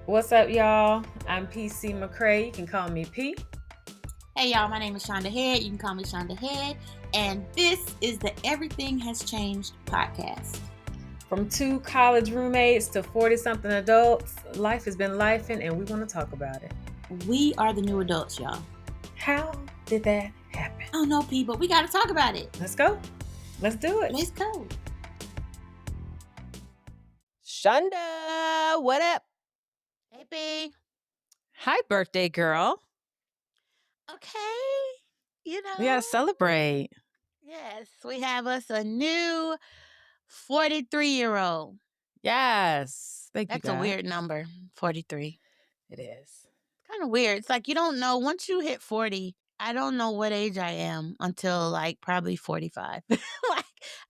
What's up, y'all? I'm PC McCray. You can call me P. Hey y'all, my name is Shaun the Head. You can call me Shaun the Head. And this is the Everything Has Changed podcast. From 2 college roommates to 40-something adults, life has been lifing and we want to talk about it. We are the new adults, y'all. How did that happen? I don't know, P, but we got to talk about it. Let's go. Let's do it. Let's go. Shonda, what up? Hey, P. Hi, birthday girl. Okay. We gotta celebrate. Yes, we have us a new 43-year-old. Yes. Thank you, That's God. a weird number, 43. It is. Kind of weird. It's like you don't know. Once you hit 40, I don't know what age I am until like probably 45. Like,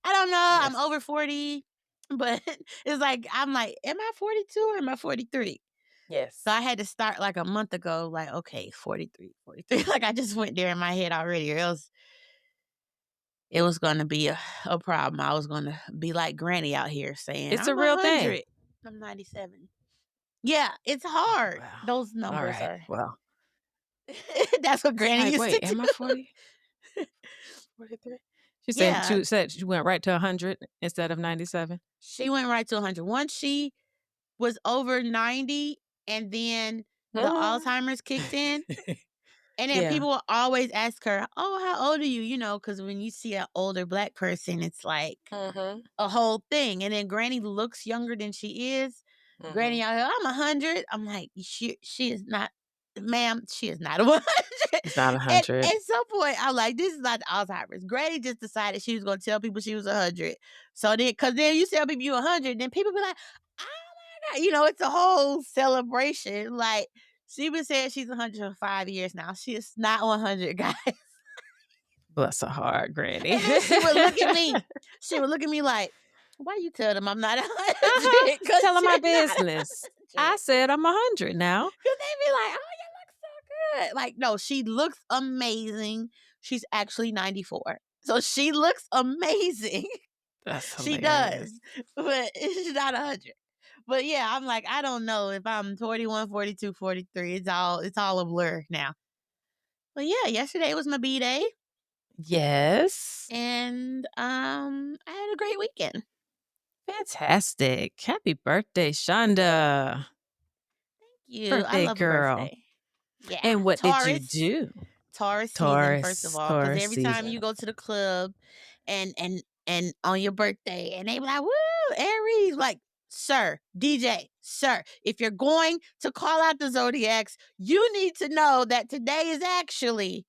I don't know. Yes. I'm over 40, but it's like, I'm like, am I 42 or am I 43? Yes. So I had to start like a month ago, like, okay, 43. Like I just went there in my head already, or else it was going to be a problem. I was going to be like Granny out here saying, It's I'm a real 100. thing. I'm 97. Yeah, it's hard. Wow. Those numbers All right. Well, that's what Granny like, used wait, to am do. I 40? 43? She said she went right to 100 instead of 97. She went right to 100. Once she was over 90 and then the Alzheimer's kicked in. And then people will always ask her, oh, how old are you? You know, because when you see an older Black person, it's like a whole thing. And then Granny looks younger than she is. Granny out here, I'm 100. I'm like, she is not, ma'am, she is not 100. It's not 100. At some point, I'm like, this is not the Alzheimer's. Granny just decided she was going to tell people she was 100. So then, because then you tell people you're 100, then people be like, oh my God. You know, it's a whole celebration. Like, she been saying she's 100 for 5 years now. She is not 100, guys. Bless her heart, Granny. And then she would look at me. She would look at me like, why you tell them I'm not 100? Tell her my business. I said I'm 100 now. Because they be like, oh, you look so good. Like, no, she looks amazing. She's actually 94. So she looks amazing. That's hilarious. She does. But she's not 100. But yeah, I'm like, I don't know if I'm 41, 42, 43. It's all a blur now. But yeah, yesterday was my B-Day. Yes. And I had a great weekend. Fantastic. Happy birthday, Shonda. Thank you. Birthday I love girl. a birthday. Yeah. And what Taurus, did you do? Taurus season, first of all. Because Taurus every time season. you go to the club and on your birthday, and they be like, woo, Aries, like, sir, DJ, sir, if you're going to call out the Zodiacs, you need to know that today is actually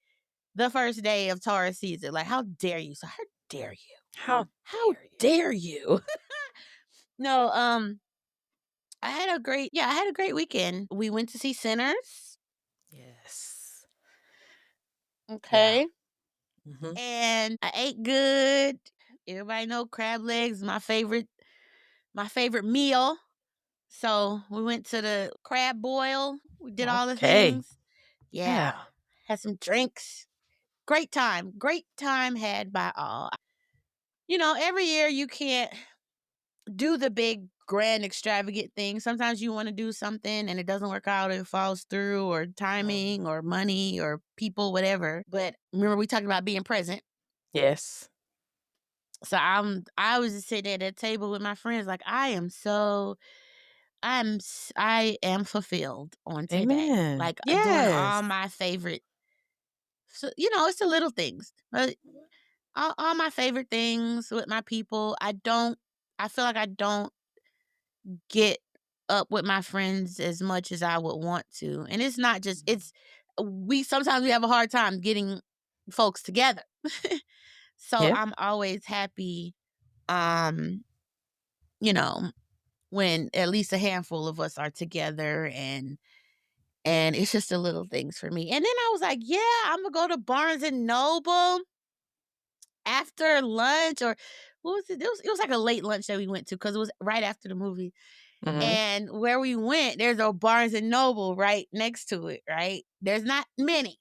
the first day of Taurus season. Like, how dare you? So how dare you? How dare you? No, I had a great weekend. We went to see Sinners. Yes. Okay. Yeah. And I ate good. Everybody know crab legs, my favorite meal. So we went to the crab boil. We did all the things. Yeah. Had some drinks. Great time. Great time had by all. You know, every year you can't do the big, grand, extravagant thing. Sometimes you want to do something and it doesn't work out, or it falls through, or timing, or money, or people, whatever. But remember, we talked about being present. Yes. So I was just sitting at that table with my friends, like, I am fulfilled on today. Amen. Like, doing all my favorite. So, you know, it's the little things. All my favorite things with my people. I feel like I don't get up with my friends as much as I would want to. And it's not just, sometimes we have a hard time getting folks together. So I'm always happy, you know, when at least a handful of us are together, and it's just the little things for me. And then I was like, yeah, I'm gonna go to Barnes and Noble after lunch, or what was it? It was like a late lunch that we went to, because it was right after the movie. And where we went, there's a Barnes and Noble right next to it, right? There's not many.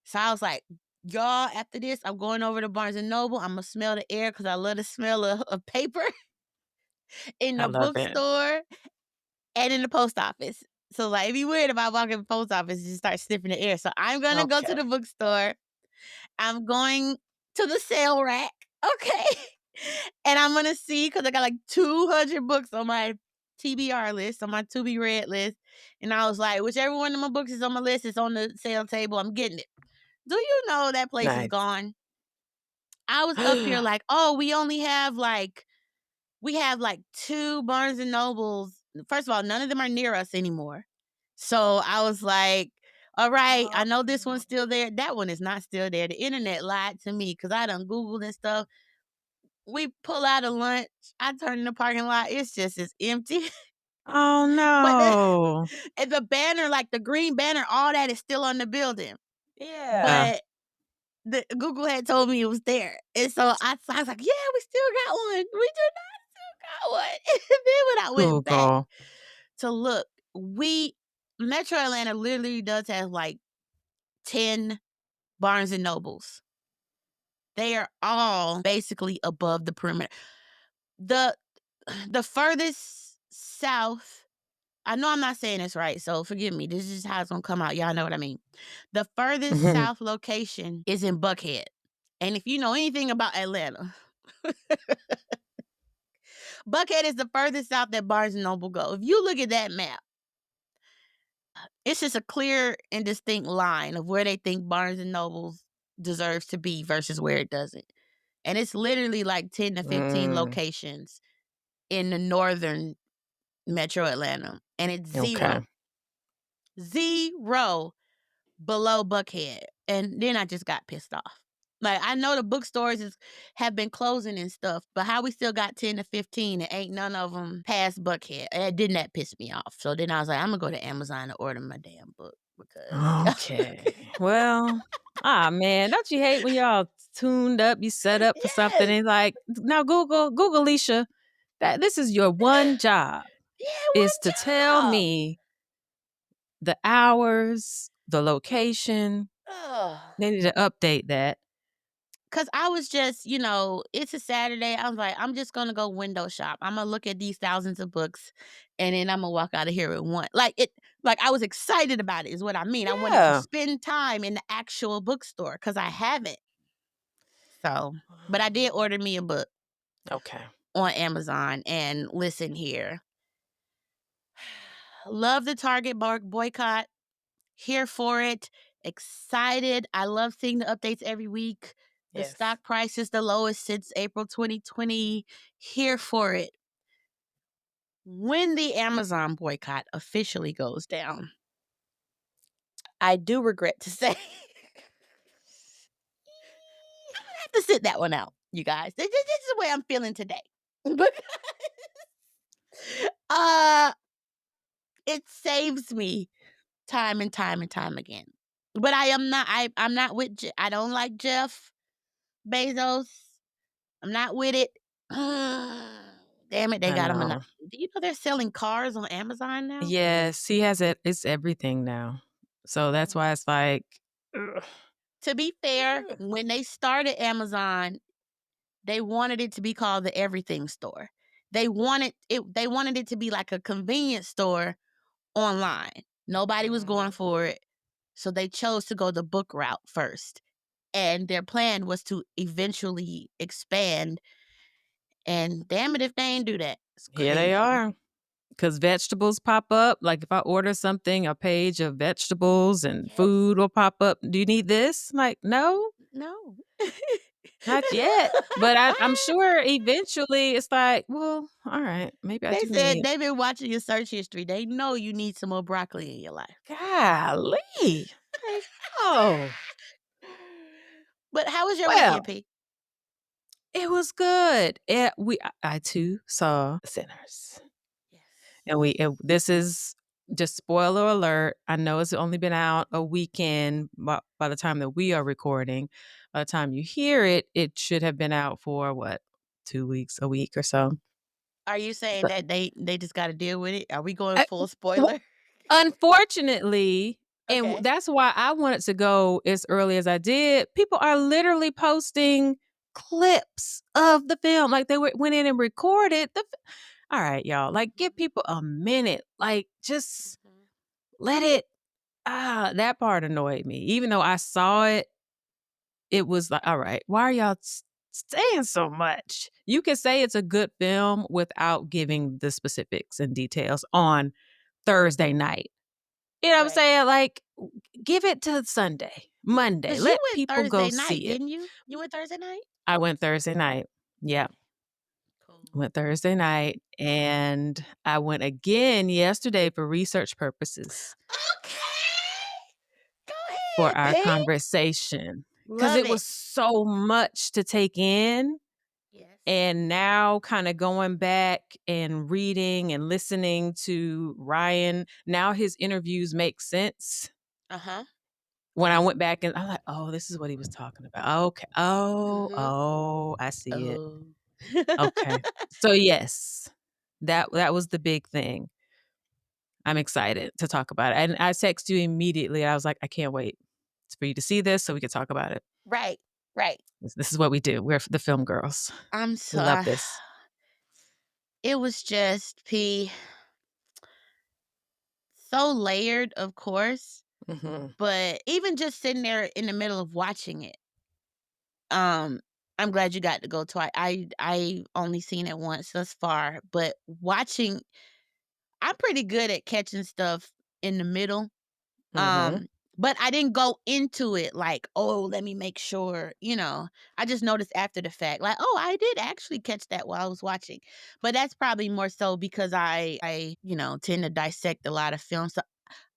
So I was like, y'all, after this, I'm going over to Barnes and Noble. I'm going to smell the air, because I love the smell of paper in the bookstore and in the post office. So like, it'd be weird if I walk in the post office and just start sniffing the air. So I'm gonna go to the bookstore. I'm going to the sale rack. Okay. And I'm gonna see, because I got like 200 books on my TBR list, on my to be read list. And I was like, whichever one of my books is on my list is on the sale table, I'm getting it. Do you know that place is gone? I was up here like, oh, we have like 2 Barnes and Nobles. First of all, none of them are near us anymore. So I was like, all right, I know this one's still there. That one is not still there. The internet lied to me because I done Googled and stuff. We pull out a lunch. I turn in the parking lot. It's just as empty. Oh, no. And the banner, like the green banner, all that is still on the building. Yeah. But Google had told me it was there. And so I was like, yeah, we still got one. We do not still got one. And then when I went back to look, Metro Atlanta literally does have like 10 Barnes and Nobles. They are all basically above the perimeter. The furthest south, I know I'm not saying this right, so forgive me. This is how it's gonna come out. Y'all know what I mean. The furthest south location is in Buckhead. And if you know anything about Atlanta, Buckhead is the furthest south that Barnes and Noble go. If you look at that map, it's just a clear and distinct line of where they think Barnes and Noble deserves to be versus where it doesn't. And it's literally like 10 to 15 locations in the northern Metro Atlanta. And it's zero below Buckhead. And then I just got pissed off. Like, I know the bookstores have been closing and stuff, but how we still got 10 to 15 and ain't none of them past Buckhead? Didn't that piss me off? So then I was like, I'm going to go to Amazon and order my damn book. Okay. Well, man, don't you hate when you're all tuned up, you set up for something, and like, now Google, Alicia, that this is your one job. Is to tell me the hours, the location. They need to update that. Because I was just, it's a Saturday. I was like, I'm just going to go window shop. I'm going to look at these thousands of books, and then I'm going to walk out of here with one. Like, I was excited about it is what I mean. Yeah. I wanted to spend time in the actual bookstore because I haven't. So, but I did order me a book. Okay. On Amazon. And listen here. Love the Target boycott. Here for it. Excited. I love seeing the updates every week. The stock price is the lowest since April 2020. Here for it. When the Amazon boycott officially goes down, I do regret to say, I'm gonna have to sit that one out, you guys. This is the way I'm feeling today. It saves me time and time and time again. But I'm not with, I don't like Jeff Bezos. I'm not with it. Damn it, they got him. Do you know they're selling cars on Amazon now? Yes, he has it. It's everything now. So that's why it's like. Ugh. To be fair, when they started Amazon, they wanted it to be called the Everything Store. They wanted it to be like a convenience store online. Nobody was going for it. So they chose to go the book route first. And their plan was to eventually expand. And damn it if they ain't do that. Here they are. Because vegetables pop up. Like if I order something, a page of vegetables and food will pop up. Do you need this? Like, no. No. Not yet. But I'm sure eventually it's like, well, all right. Maybe I do need. They've been watching your search history. They know you need some more broccoli in your life. Golly. Like, oh. But how was your weekend, P? It was good. I too saw Sinners. Yes. And this is just spoiler alert. I know it's only been out a weekend by the time that we are recording. By the time you hear it, it should have been out for what, 2 weeks, a week or so. Are you saying that they just got to deal with it? Are we going full spoiler? Unfortunately, and that's why I wanted to go as early as I did. People are literally posting clips of the film. Like they went in and recorded all right, y'all. Like give people a minute. Like just let it that part annoyed me. Even though I saw it, it was like, all right, why are y'all saying so much? You can say it's a good film without giving the specifics and details on Thursday night. You know what I'm saying? Like, give it to Sunday, Monday. 'Cause you Let went people go Thursday night, see it. didn't you? You went Thursday night? I went Thursday night. Yeah. Cool. Went Thursday night, and I went again yesterday for research purposes Okay. Go for ahead, our babe. conversation. Because Love it was so much to take in. Yes. And now kind of going back and reading and listening to Ryan, now his interviews make sense. Uh-huh. When I went back and I'm like, oh, this is what he was talking about. Okay. Oh, I see it. Oh. Okay. So yes, that was the big thing. I'm excited to talk about it. And I texted you immediately. I was like, I can't wait for you to see this so we can talk about it. Right. This is what we do. We're the film girls. I'm We so love this. It was just so layered, of course, but even just sitting there in the middle of watching it, I'm glad you got to go twice. I only seen it once thus far, but watching, I'm pretty good at catching stuff in the middle. But I didn't go into it like, oh, let me make sure, I just noticed after the fact, like, oh, I did actually catch that while I was watching. But that's probably more so because I tend to dissect a lot of films. So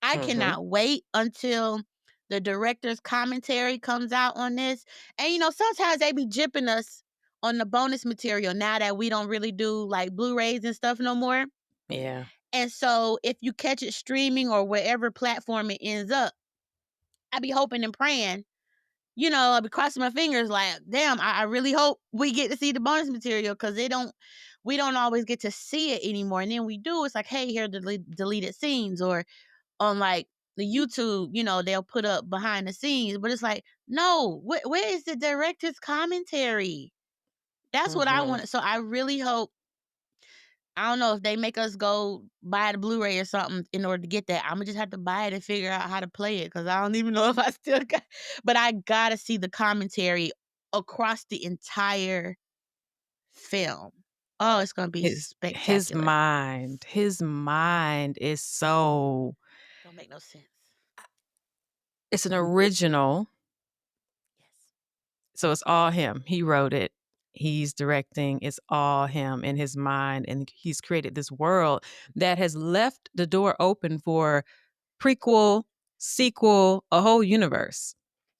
I cannot wait until the director's commentary comes out on this. And sometimes they be jipping us on the bonus material now that we don't really do like Blu-rays and stuff no more. Yeah. And so if you catch it streaming or wherever platform it ends up, I be hoping and praying, I be crossing my fingers like, damn, I really hope we get to see the bonus material because we don't always get to see it anymore. And then we do, it's like, hey, here are the deleted scenes, or on like the YouTube, they'll put up behind the scenes, but it's like, no, where is the director's commentary? That's what I want. So I really hope, I don't know if they make us go buy the Blu-ray or something in order to get that. I'm gonna just have to buy it and figure out how to play it because I don't even know if I still got. But I gotta see the commentary across the entire film. Oh, it's gonna be His spectacular. his mind is so. Don't make no sense. It's an original, Yes. so it's all him. He wrote it. He's directing. It's all him in his mind, and he's created this world that has left the door open for prequel, sequel, a whole universe.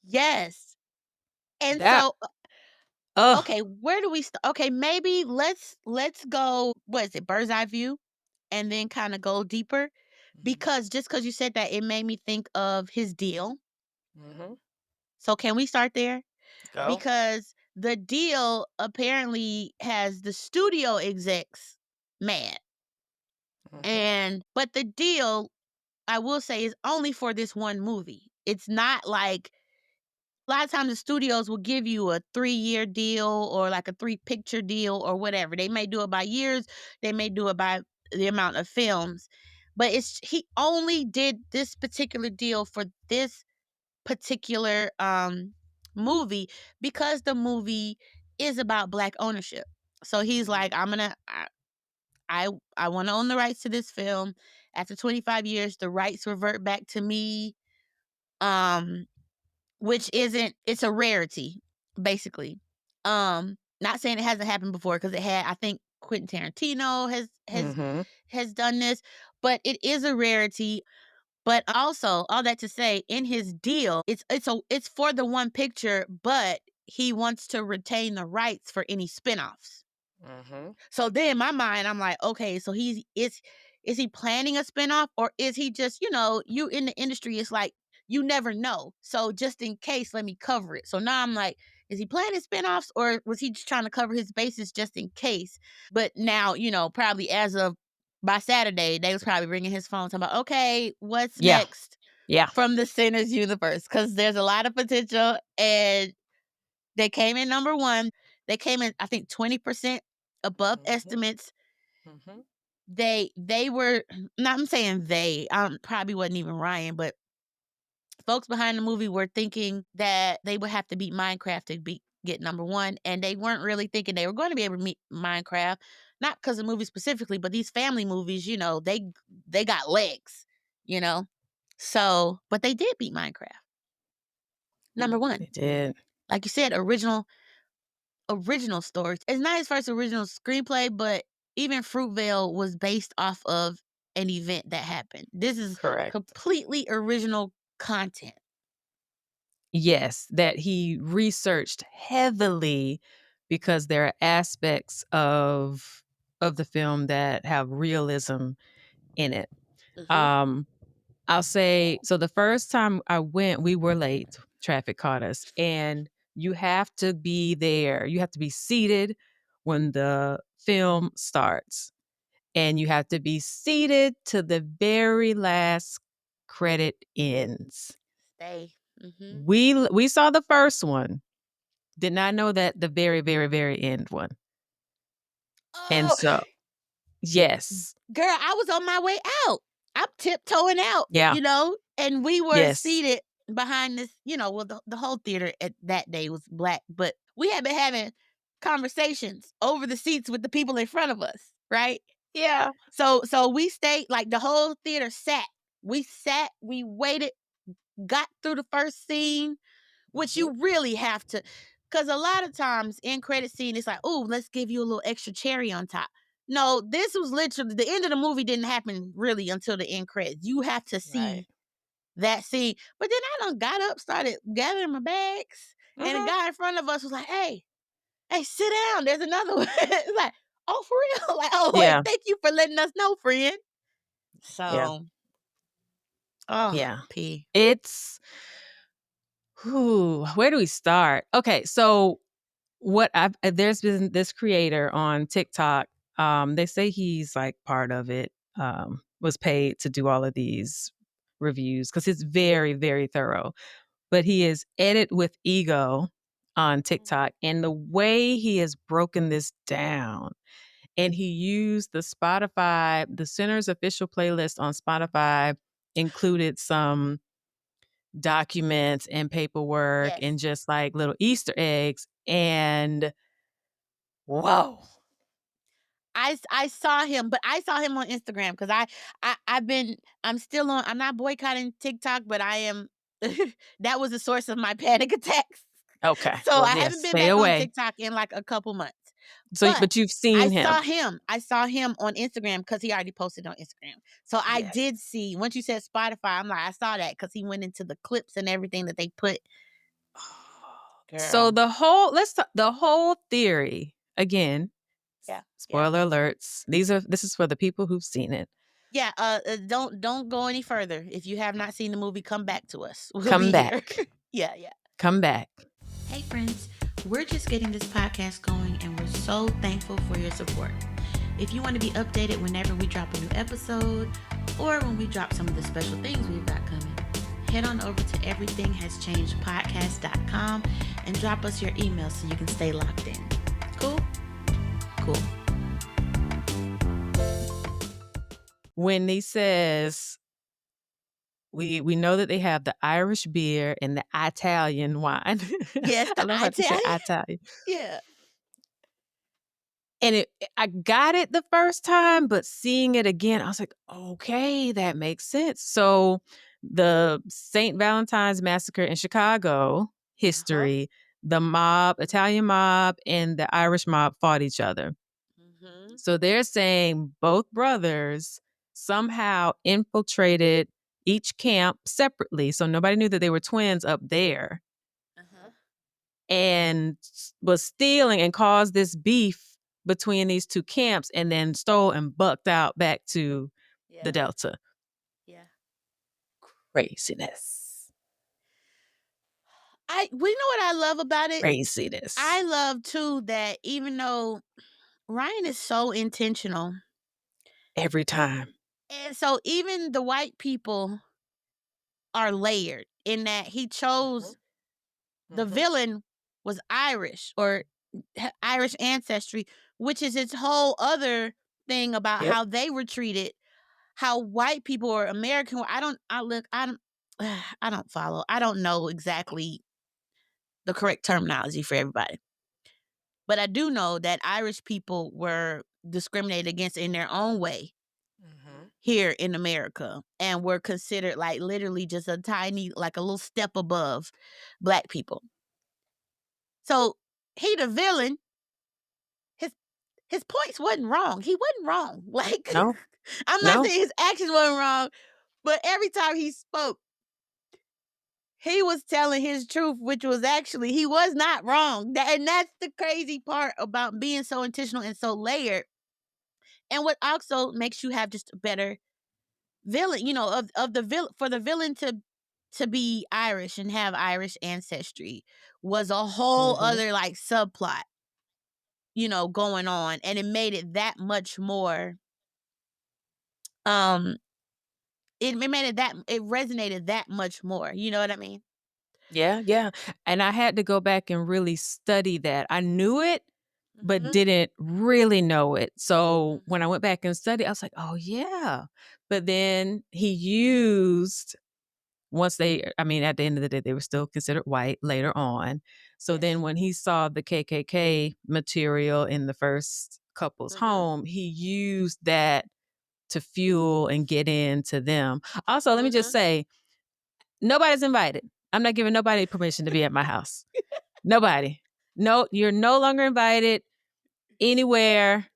Yes. And That so, okay, where do we start? Okay, maybe let's go. What is it? Bird's eye view, and then kind of go deeper. Because just because you said that, it made me think of his deal. So can we start there? Go. Because the deal apparently has the studio execs mad. But the deal, I will say, is only for this one movie. It's not like, a lot of times the studios will give you a 3-year deal or like a 3-picture deal or whatever. They may do it by years, they may do it by the amount of films. But he only did this particular deal for this particular movie because the movie is about Black ownership. So he's like, I want to own the rights to this film. After 25 years, the rights revert back to me. Which isn't, it's a rarity, basically. Not saying it hasn't happened before, because it had. I think Quentin Tarantino has done this, but it is a rarity. But also, all that to say, in his deal, it's for the one picture, but he wants to retain the rights for any spinoffs. So then in my mind, I'm like, okay, so is he planning a spinoff, or is he just, you in the industry, it's like you never know. So just in case, let me cover it. So now I'm like, is he planning spinoffs, or was he just trying to cover his bases just in case? But now, probably as of by Saturday, they was probably ringing his phone talking about, okay, what's next from the Sinners universe? Because there's a lot of potential, and they came in number one. They came in, I think, 20% above estimates. they were not I'm saying they, probably wasn't even Ryan, but folks behind the movie were thinking that they would have to beat Minecraft to get number 1, and they weren't really thinking they were going to be able to meet Minecraft, not because of the movie specifically, but these family movies, they got legs, you know? So, but they did beat Minecraft. Number 1. They did. Like you said, original stories. It's not his first original screenplay, but even Fruitvale was based off of an event that happened. This is Correct. completely original content. Yes, that he researched heavily because there are aspects of the film that have realism in it. I'll say, so the first time I went, we were late. Traffic caught us. And you have to be there. You have to be seated when the film starts. And you have to be seated to the very last credit ends. Stay. Mm-hmm. We saw the first one. Did not know that the very, very, very end one. And Oh, so, yes. girl, I was on my way out. I'm tiptoeing out, Yeah. and we were Yes. seated behind this, well, the whole theater at that day was black, but we had been having conversations over the seats with the people in front of us, right? Yeah. So we stayed, like, the whole theater sat. We sat, we waited, got through the first scene, which you really have to, because a lot of times in credit scene, it's like, oh, let's give you a little extra cherry on top. No, this was literally, the end of the movie didn't happen really until the end credits. You have to see that scene. But then I done got up, started gathering my bags, and the guy in front of us was like, hey, sit down. There's another one. It's like, oh, for real? Like, oh, wait, thank you for letting us know, friend. So, yeah. P. It's, where do we start? Okay, so there's been this creator on TikTok. They say he's like part of it, was paid to do all of these reviews because it's very, very thorough. But he is Edit with Ego on TikTok. And the way he has broken this down, and he used the Center's official playlist on Spotify included some documents and paperwork and just like little Easter eggs. And whoa. I saw him, but I saw him on Instagram because I'm not boycotting TikTok, but I am. That was the source of my panic attacks. Okay. So I haven't been back on TikTok in like a couple months. So, but you've seen him. I saw him on Instagram because he already posted on Instagram. So I did see, once you said Spotify, I'm like, I saw that because he went into the clips and everything that they put. Girl. So the whole theory, again, spoiler alerts. This is for the people who've seen it. Yeah, don't go any further. If you have not seen the movie, come back to us. We'll come be back. Here. Yeah. Come back. Hey friends, we're just getting this podcast going and we're so thankful for your support. If you want to be updated whenever we drop a new episode or when we drop some of the special things we've got coming, head on over to everythinghaschangedpodcast.com and drop us your email so you can stay locked in. Cool? Cool. When he says, we know that they have the Irish beer and the Italian wine. Yes, I love how to say Italian. Yeah. And I got it the first time, but seeing it again, I was like, okay, that makes sense. So the St. Valentine's Massacre in Chicago history, the Italian mob and the Irish mob fought each other. Mm-hmm. So they're saying both brothers somehow infiltrated each camp separately. So nobody knew that they were twins up there. And was stealing and caused this beef between these two camps and then stole and bucked out back to the Delta. Yeah. Craziness. We know what I love about it? Craziness. I love too that even though Ryan is so intentional. Every time. And so even the white people are layered in that he chose the villain was Irish or Irish ancestry, which is its whole other thing about how they were treated, how white people or American. I don't follow. I don't know exactly the correct terminology for everybody. But I do know that Irish people were discriminated against in their own way here in America and were considered like literally just a tiny, like a little step above black people. So he the villain. His points wasn't wrong. He wasn't wrong. Like No. I'm not saying his actions wasn't wrong, but every time he spoke, he was telling his truth, which was actually he was not wrong. And that's the crazy part about being so intentional and so layered. And what also makes you have just a better villain, of the villain, for the villain to be Irish and have Irish ancestry was a whole other like subplot, going on, and it made it that much more. It made it resonated that much more. You know what I mean? Yeah, yeah. And I had to go back and really study that. I knew it, but didn't really know it. So when I went back and studied, I was like, oh, yeah. But then he used, at the end of the day, they were still considered white later on. So then when he saw the KKK material in the first couple's home, he used that to fuel and get into them. Also, let me just say, nobody's invited. I'm not giving nobody permission to be at my house. Nobody. No, you're no longer invited anywhere.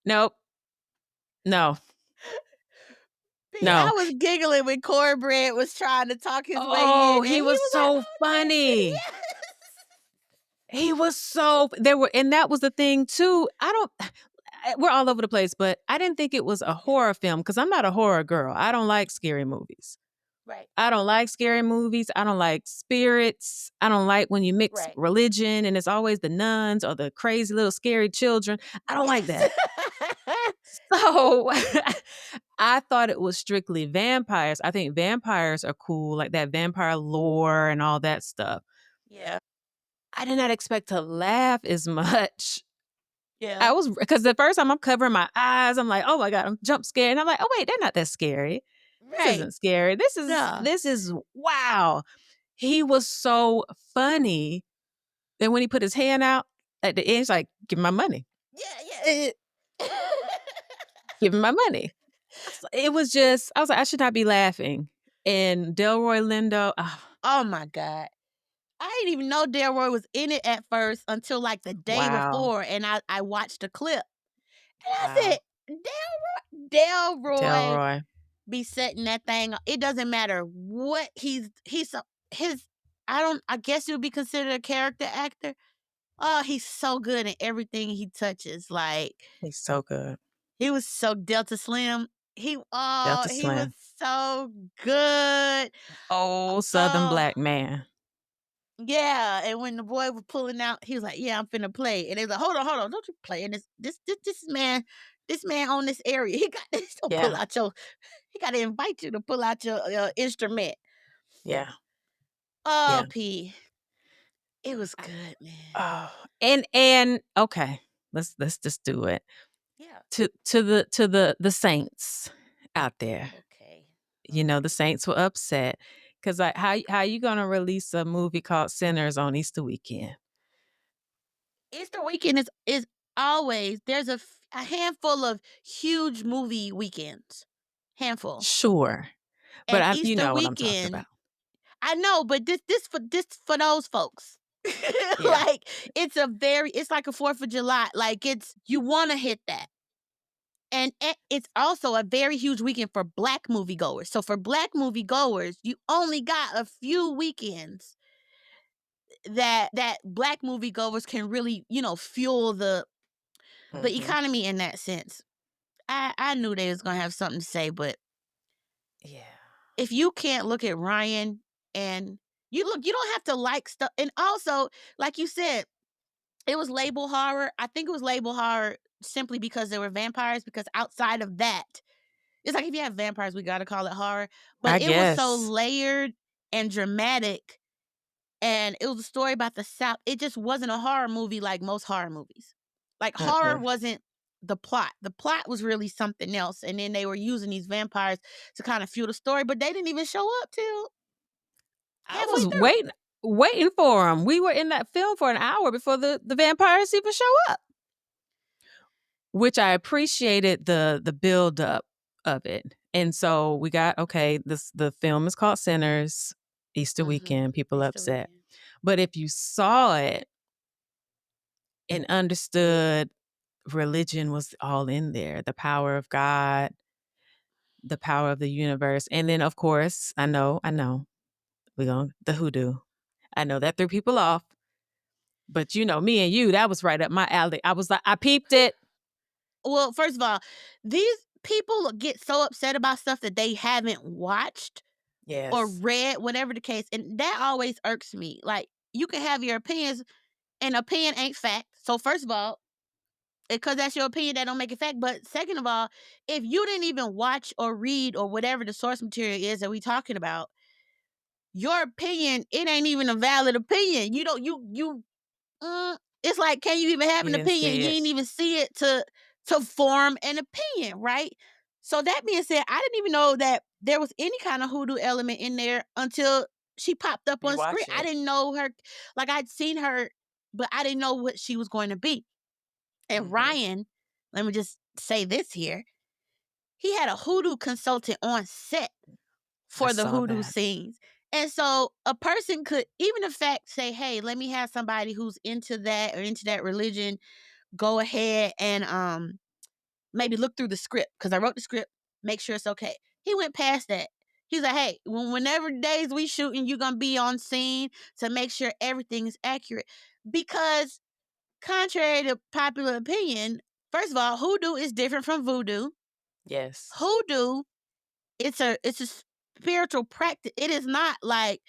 Nope. No. I was giggling when Cornbread was trying to talk his way in. He was so like, funny. Yes. He was and that was the thing too. We're all over the place, but I didn't think it was a horror film because I'm not a horror girl. I don't like scary movies. Right. I don't like scary movies. I don't like spirits. I don't like when you mix religion and it's always the nuns or the crazy little scary children. I don't like that. So I thought it was strictly vampires. I think vampires are cool, like that vampire lore and all that stuff. Yeah. I did not expect to laugh as much. Yeah. Because the first time I'm covering my eyes, I'm like, oh my God, I'm jump scared. And I'm like, oh wait, they're not that scary. This isn't scary. This is wow. He was so funny. And when he put his hand out at the end, he's like, give me my money. Yeah. Give me my money. It was just, I was like, I should not be laughing. And Delroy Lindo. Oh my God. I didn't even know Delroy was in it at first until like the day before. And I watched a clip. And I said, Delroy be setting that thing. It doesn't matter what I guess he would be considered a character actor. Oh, he's so good in everything he touches. Like, he's so good. He was so Delta Slim. He Delta Slim. was so good. Oh, Southern black man. Yeah, and when the boy was pulling out, he was like, "Yeah, I'm finna play." And they was like, "Hold on, don't you play?" And this man on this area, he got to pull out he got to invite you to pull out your instrument. Yeah. Oh, P. It was good, man. Oh, and okay, let's just do it. Yeah. To the saints out there. Okay. The saints were upset because how you gonna release a movie called Sinners on Easter weekend? Easter weekend is always there's a handful of huge movie weekends. Handful. Sure, but you know what I'm talking about. I know, but this for those folks. Like it's like a 4th of July. Like you want to hit that. And it's also a very huge weekend for Black moviegoers. So for Black moviegoers, you only got a few weekends that Black moviegoers can really, fuel the economy in that sense. I knew they was gonna have something to say, but if you can't look at Ryan and you don't have to like stuff. And also, like you said, it was labeled horror. I think it was labeled horror simply because there were vampires, because outside of that, it's like if you have vampires, we gotta call it horror. But it was so layered and dramatic, and it was a story about the South. It just wasn't a horror movie like most horror movies. Like horror wasn't the plot. The plot was really something else, and then they were using these vampires to kind of fuel the story, but they didn't even show up till I halfway was through. waiting for them. We were in that film for an hour before the vampires even show up, which I appreciated the build up of it. And so we got, okay, the film is called Sinners, Easter weekend, people upset. Weekend. But if you saw it and understood religion was all in there, the power of God, the power of the universe. And then of course, I know, the hoodoo. I know that threw people off. But you know, me and you, that was right up my alley. I was like, I peeped it. Well, first of all, these people get so upset about stuff that they haven't watched or read, whatever the case. And that always irks me. Like, you can have your opinions, and opinion ain't fact. So first of all, because that's your opinion, that don't make it fact. But second of all, if you didn't even watch or read or whatever the source material is that we talking about, your opinion, it ain't even a valid opinion. You don't, it's like, can you even have You an didn't opinion? see You it. didn't even see it to form an opinion, right? So that being said, I didn't even know that there was any kind of hoodoo element in there until she popped up on screen. I didn't know her, like I'd seen her, but I didn't know what she was going to be. And Ryan, let me just say this here, he had a hoodoo consultant on set for the hoodoo scenes. And so a person could, even in fact, say, hey, let me have somebody who's into that or into that religion go ahead and maybe look through the script, because I wrote the script, make sure it's okay. He went past that. He's like, hey, whenever days we shooting, you're going to be on scene to make sure everything is accurate. Because contrary to popular opinion, first of all, hoodoo is different from voodoo. Yes. Hoodoo, it's a spiritual practice. It is not like,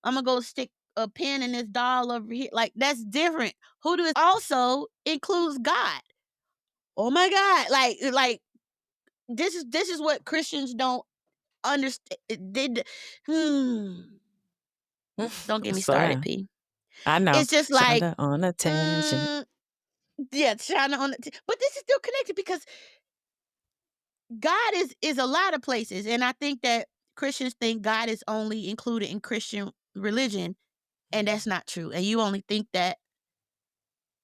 I'm going to go stick a pin in this doll over here. Like, that's different. Hoodoo also includes God. Oh my God. Like this is what Christians don't understand. Don't get me started, P. I know. It's just like, Shonda on a tangent. yeah, Shaun on but this is still connected because God is a lot of places. And I think that Christians think God is only included in Christian religion. And that's not true. And you only think that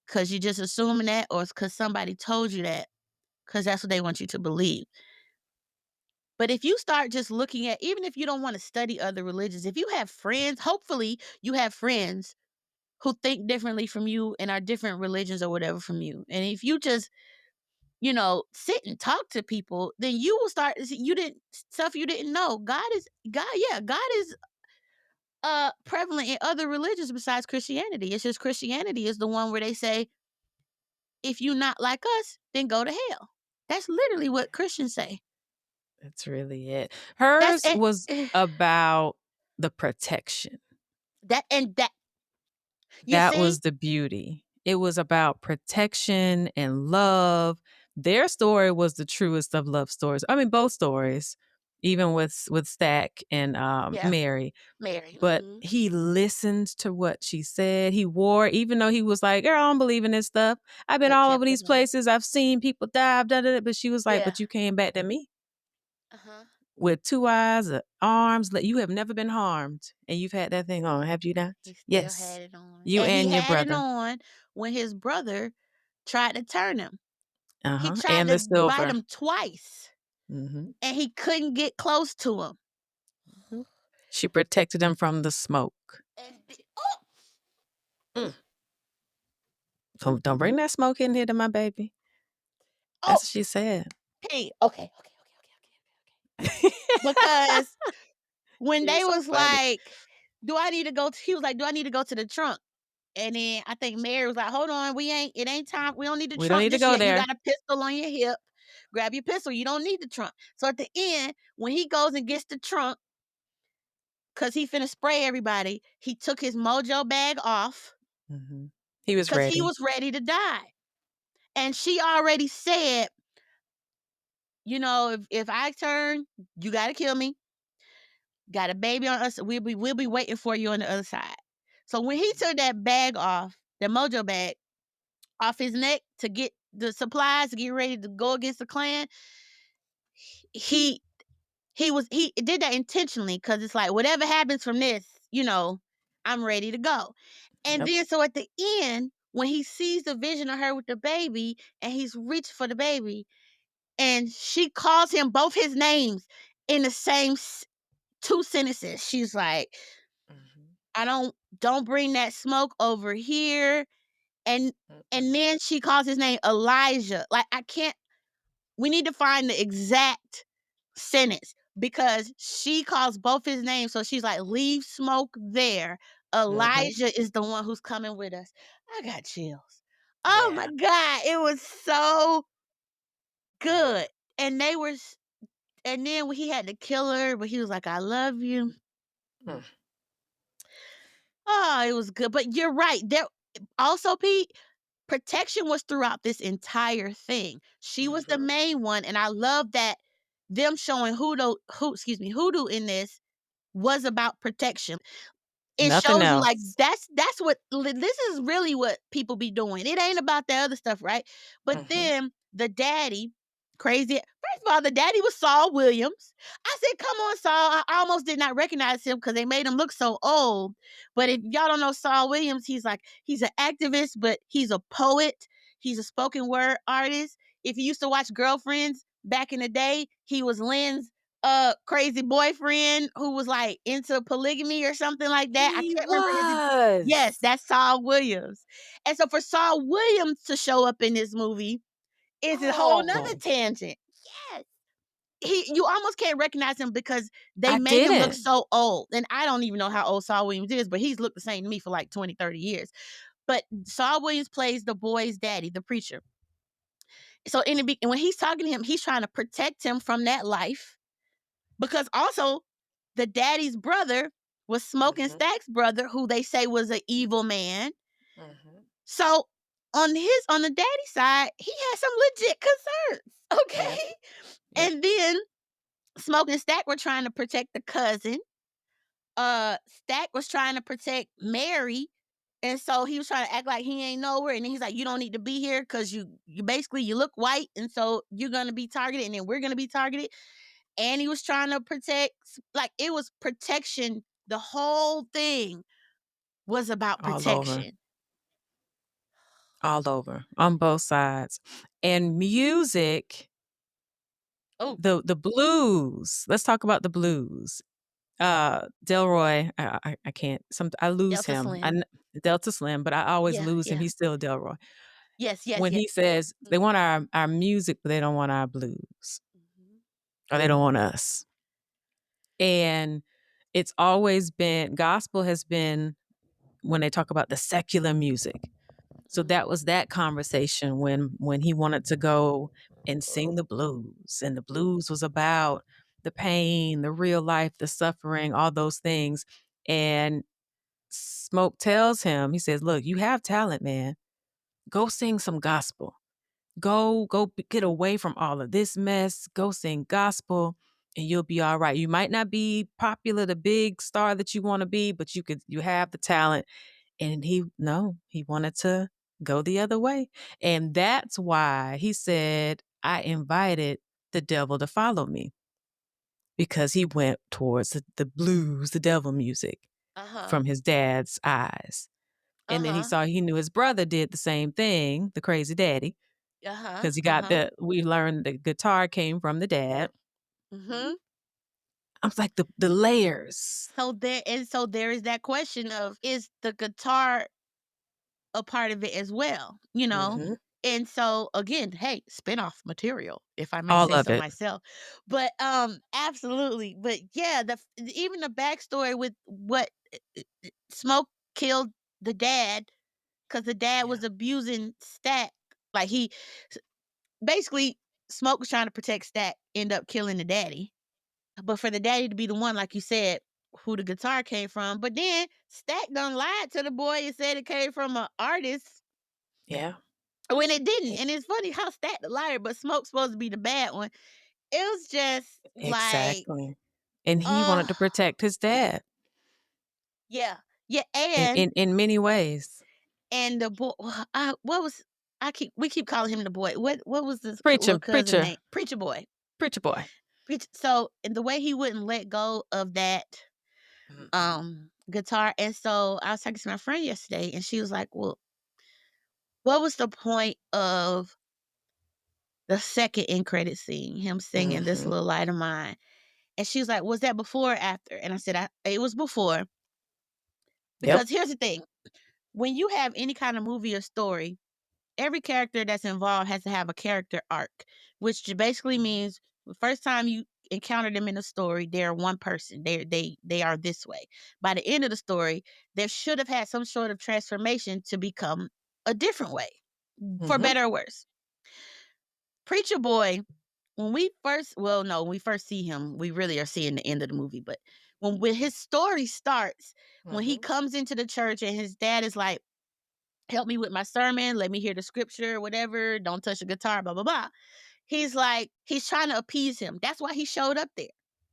because you're just assuming that, or it's because somebody told you that, because that's what they want you to believe. But if you start just looking at, even if you don't want to study other religions, if you have friends, hopefully you have friends who think differently from you and are different religions or whatever from you. And if you just, sit and talk to people, then you will start, stuff you didn't know. God is prevalent in other religions besides Christianity. It's just Christianity is the one where they say, if you not like us, then go to hell. That's literally what Christians say. That's really it. Hers was about the protection. That was the beauty. It was about protection and love. Their story was the truest of love stories. I mean, both stories, even with Stack and Mary. But he listened to what she said. He wore, even though he was like, girl, I don't believe in this stuff. I've been all over these places. I've seen people die. I've done it. But she was like, but you came back to me. With 2 eyes, arms, you have never been harmed, and you've had that thing on, have you not? He still yes, had it on. You and he your had brother. it on when his brother tried to turn him. He tried and to the silver. bite him twice, and he couldn't get close to him. She protected him from the smoke. Don't bring that smoke in here to my baby. That's what she said. Hey, okay. Because when they was so funny. like, do I need to go he was like, do I need to go to the trunk? And then I think Mary was like, hold on, it ain't time. We don't need the We don't trunk need to just go yet. there. You got a pistol on your hip. Grab your pistol. You don't need the trunk. So at the end, when he goes and gets the trunk, because he finna spray everybody, he took his mojo bag off. He was ready. Because he was ready to die. And she already said, if I turn, you got to kill me. Got a baby on us. We'll be waiting for you on the other side. So when he took that bag off, the mojo bag, off his neck to get the supplies to get ready to go against the Klan, he he did that intentionally because it's like whatever happens from this, I'm ready to go. And Yep. then so at the end, when he sees the vision of her with the baby and he's reaching for the baby, and she calls him both his names in the same two sentences. She's like, I don't bring that smoke over here. And and then she calls his name Elijah. Like I can't we need to find the exact sentence because she calls both his names. So she's like, leave smoke there. Elijah is the one who's coming with us. I got chills. Oh my God. It was so good. And and then when he had to kill her, but he was like, I love you. Oh, it was good. But you're right. There also, Pete, protection was throughout this entire thing. She was the main one, and I love that them showing hoodoo in this was about protection. It Nothing shows you like else. that's what this is really what people be doing. It ain't about the other stuff, right? But then the daddy, crazy. First of all, the daddy was Saul Williams. I said, "Come on, Saul." I almost did not recognize him because they made him look so old. But if y'all don't know Saul Williams, he's an activist, but he's a poet. He's a spoken word artist. If you used to watch Girlfriends back in the day, he was Lynn's crazy boyfriend who was like into polygamy or something like that. I He can't remember his Yes, was. that's Saul Williams. And so for Saul Williams to show up in this movie is a whole nother Oh, tangent. Yes. You almost can't recognize him because they I made him look didn't. so old. And I don't even know how old Saul Williams is, but he's looked the same to me for like 20, 30 years. But Saul Williams plays the boy's daddy, the preacher. So when he's talking to him, he's trying to protect him from that life because also the daddy's brother was Smoking Stack's brother, who they say was an evil man. So on the daddy side, he had some legit concerns. Okay. Yep. And then Smoking Stack were trying to protect the cousin. Stack was trying to protect Mary. And so he was trying to act like he ain't nowhere. And then he's like, you don't need to be here because you basically you look white. And so you're gonna be targeted, and then we're gonna be targeted. And he was trying to protect, like it was protection. The whole thing was about All over. protection. All over. On both sides. And music, Oh, the blues. Let's talk about the blues. Delroy, I can't. I lose Delta him. Slim. Delta Slim, but I always Yeah, lose him. yeah. He's still Delroy. Yes, yes, When yes. he says they want our music, but they don't want our blues, Mhm. or they don't want us. And it's always been, gospel has been when they talk about the secular music. So that was that conversation when he wanted to go and sing the blues, and the blues was about the pain, the real life, the suffering, all those things. And Smoke tells him, he says, look, you have talent, man. Go sing some gospel. Go get away from all of this mess. Go sing gospel and you'll be all right. You might not be popular, the big star that you want to be, but you have the talent. And he wanted to go the other way. And that's why he said, I invited the devil to follow me, because he went towards the blues, the devil music Uh-huh. from his dad's eyes. And then Uh-huh. he knew his brother did the same thing, the crazy daddy, Uh-huh. because Uh-huh. we learned the guitar came from the dad. Mm-hmm. I was like, the layers. So there is that question of, is the guitar a part of it as well? Mm-hmm. And so again, hey, spinoff material, if I may All say of so it. myself. But absolutely. But yeah, even the backstory with what Smoke killed the dad because the dad Yeah. was abusing Stack. Like basically Smoke was trying to protect Stack, end up killing the daddy. But for the daddy to be the one, like you said, who the guitar came from. But then Stack done lied to the boy and said it came from an artist Yeah. when it didn't. And it's funny how Stack the liar, but Smoke's supposed to be the bad one. It was just like, Exactly. And he wanted oh, to protect his dad yeah. Yeah. in And in, in many ways. the boy, what was we keep calling him the boy. What was this Preacher, little cousin preacher, name? Preacher boy. preacher boy. So, and the way he wouldn't let go of that guitar, and so I was talking to my friend yesterday, and she was like, "Well, what was the point of the second end credit scene, him singing This Little Light of Mine?" And she was like, "Was that before or after?" And I said, "It was before." Yep. Because here's the thing: when you have any kind of movie or story, every character that's involved has to have a character arc, which basically means the first time you encounter them in a story, they're one person. They are this way. By the end of the story, they should have had some sort of transformation to become a different way, for better or worse. Preacher Boy, when we first, well, no, when we first see him, we really are seeing the end of the movie. But when his story starts, when he comes into the church and his dad is like, "Help me with my sermon, let me hear the scripture, whatever, don't touch the guitar, blah, blah, blah." He's like, he's trying to appease him. That's why he showed up there.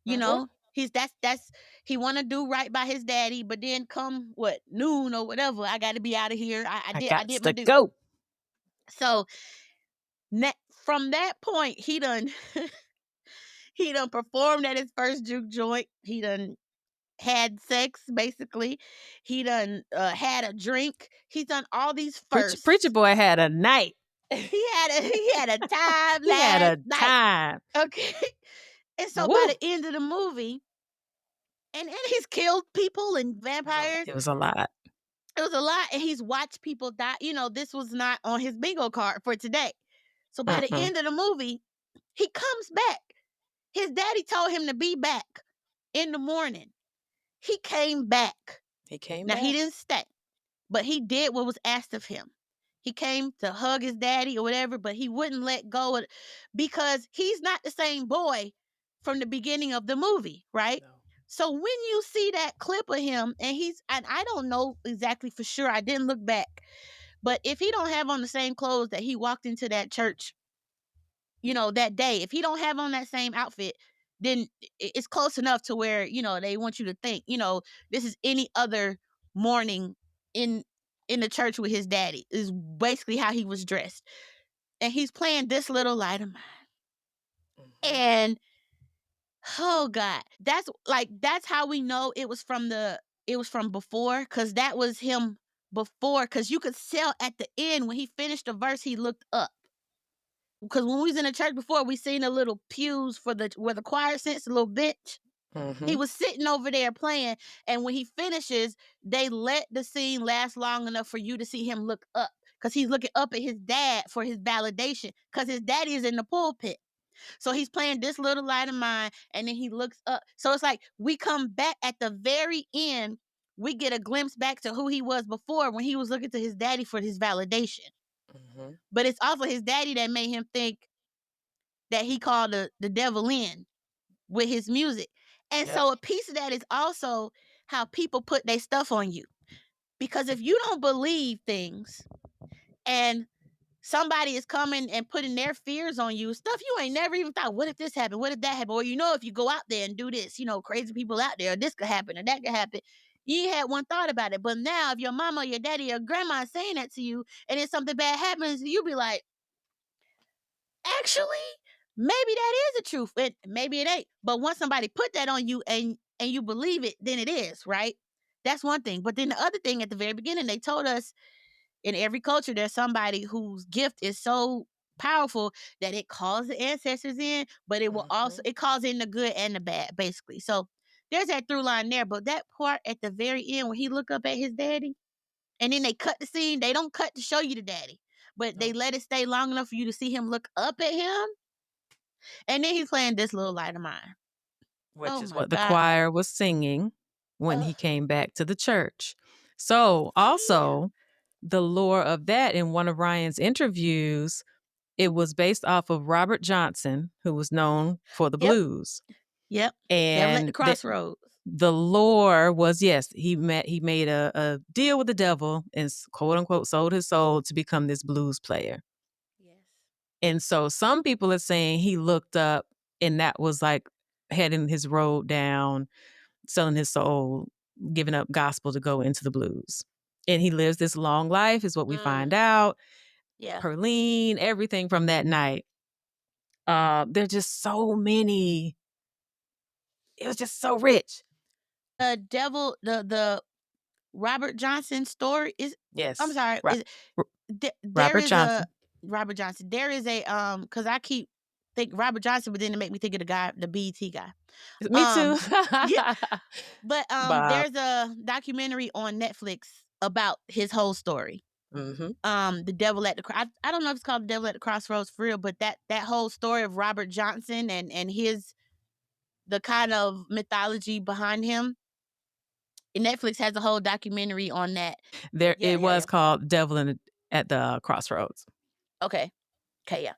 You know, that's he want to do right by his daddy, but then come what noon or whatever, I got to be out of here. I got did my to due. go. So from that point, he done he done performed at his first juke joint. He done had sex, basically. He done had a drink. He's done all these firsts. Preacher boy had a night. he had a time He had last a night. time. Okay. And so Woo. by the end of the movie, and he's killed people and vampires. It was a lot. It was a lot. And he's watched people die. You know, this was not on his bingo card for today. So by the end of the movie, he comes back. His daddy told him to be back in the morning. He came back. He came Now, back. he didn't stay, but he did what was asked of him. He came to hug his daddy or whatever, but he wouldn't let go of it because he's not the same boy from the beginning of the movie, right? No. So when you see that clip of him, and I don't know exactly for sure, I didn't look back, but if he don't have on the same clothes that he walked into that church, you know, that day, if he don't have on that same outfit, then it's close enough to where, you know, they want you to think, you know, this is any other morning in the church with his daddy, is basically how he was dressed. And he's playing This Little Light of Mine. And oh God, that's how we know it was from before, because that was him before, because you could tell at the end when he finished the verse, he looked up. Because when we was in the church before, we seen the little pews where the choir sits, a little bench. He was sitting over there playing, and when he finishes, they let the scene last long enough for you to see him look up, because he's looking up at his dad for his validation, because his daddy is in the pulpit. So he's playing This Little Light of Mine, and then he looks up. So it's like we come back at the very end, we get a glimpse back to who he was before when he was looking to his daddy for his validation. But it's also his daddy that made him think that he called the devil in with his music. And so a piece of that is also how people put their stuff on you. Because if you don't believe things and somebody is coming and putting their fears on you, stuff you ain't never even thought, what if this happened? What if that happened? Or, you know, if you go out there and do this, you know, crazy people out there, this could happen or that could happen. You ain't had one thought about it. But now if your mama or your daddy or grandma is saying that to you and then something bad happens, you'll be like, actually, maybe that is the truth. Maybe it ain't. But once somebody put that on you and you believe it, then it is, right? That's one thing. But then the other thing, at the very beginning, they told us in every culture there's somebody whose gift is so powerful that it calls the ancestors in, but it will also, it calls in the good and the bad, basically. So there's that through line there. But that part at the very end when he look up at his daddy, and then they cut the scene, they don't cut to show you the daddy, but they let it stay long enough for you to see him look up at him. And then he's playing This Little Light of Mine, which is what the choir was singing when he came back to the church. So also the lore of that, in one of Ryan's interviews, it was based off of Robert Johnson, who was known for the blues. Yep. And the crossroads. The lore was, yes, he made a deal with the devil and, quote unquote, sold his soul to become this blues player. Yes. And so some people are saying he looked up and that was like heading his road down, selling his soul, giving up gospel to go into the blues. And he lives this long life, is what we find out. Yeah. Perline, everything from that night. There's just so many. It was just so rich. The devil, the Robert Johnson story is. I'm Yes. sorry. R- There Robert is a Johnson. Robert Johnson. There is a because I keep think Robert Johnson, but then it make me think of the guy, the BET guy. Me too. Yeah, but Bob. there's a documentary on Netflix about his whole story. Mm-hmm. The Devil at the I don't know if it's called The Devil at the Crossroads for real, but that whole story of Robert Johnson and his the kind of mythology behind him. And Netflix has a whole documentary on that. There, Yeah, it yeah, was yeah. called at the Crossroads. Okay. Okay, yeah.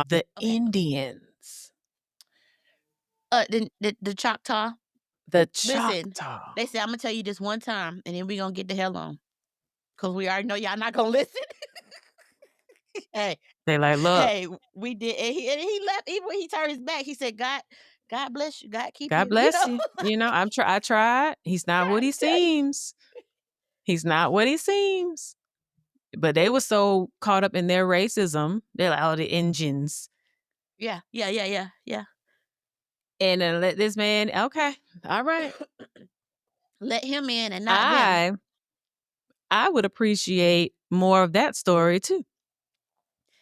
The Okay. Indians, The Choctaw. the Listen, Choctaw. they said I'm gonna tell you this one time, and then we gonna get the hell on, cause we already know y'all not gonna listen. Hey, They like, look, hey, we did, and he left. Even when he turned his back, he said, God bless you, God keep God you." You bless know, you. You know, I tried. He's not what he tell you. seems. He's not what he seems. But they were so caught up in their racism. They're like, oh, the Indians. Yeah, yeah, yeah, yeah, yeah. And then let this man, okay, all right. Let him in and not them. I I would appreciate more of that story too.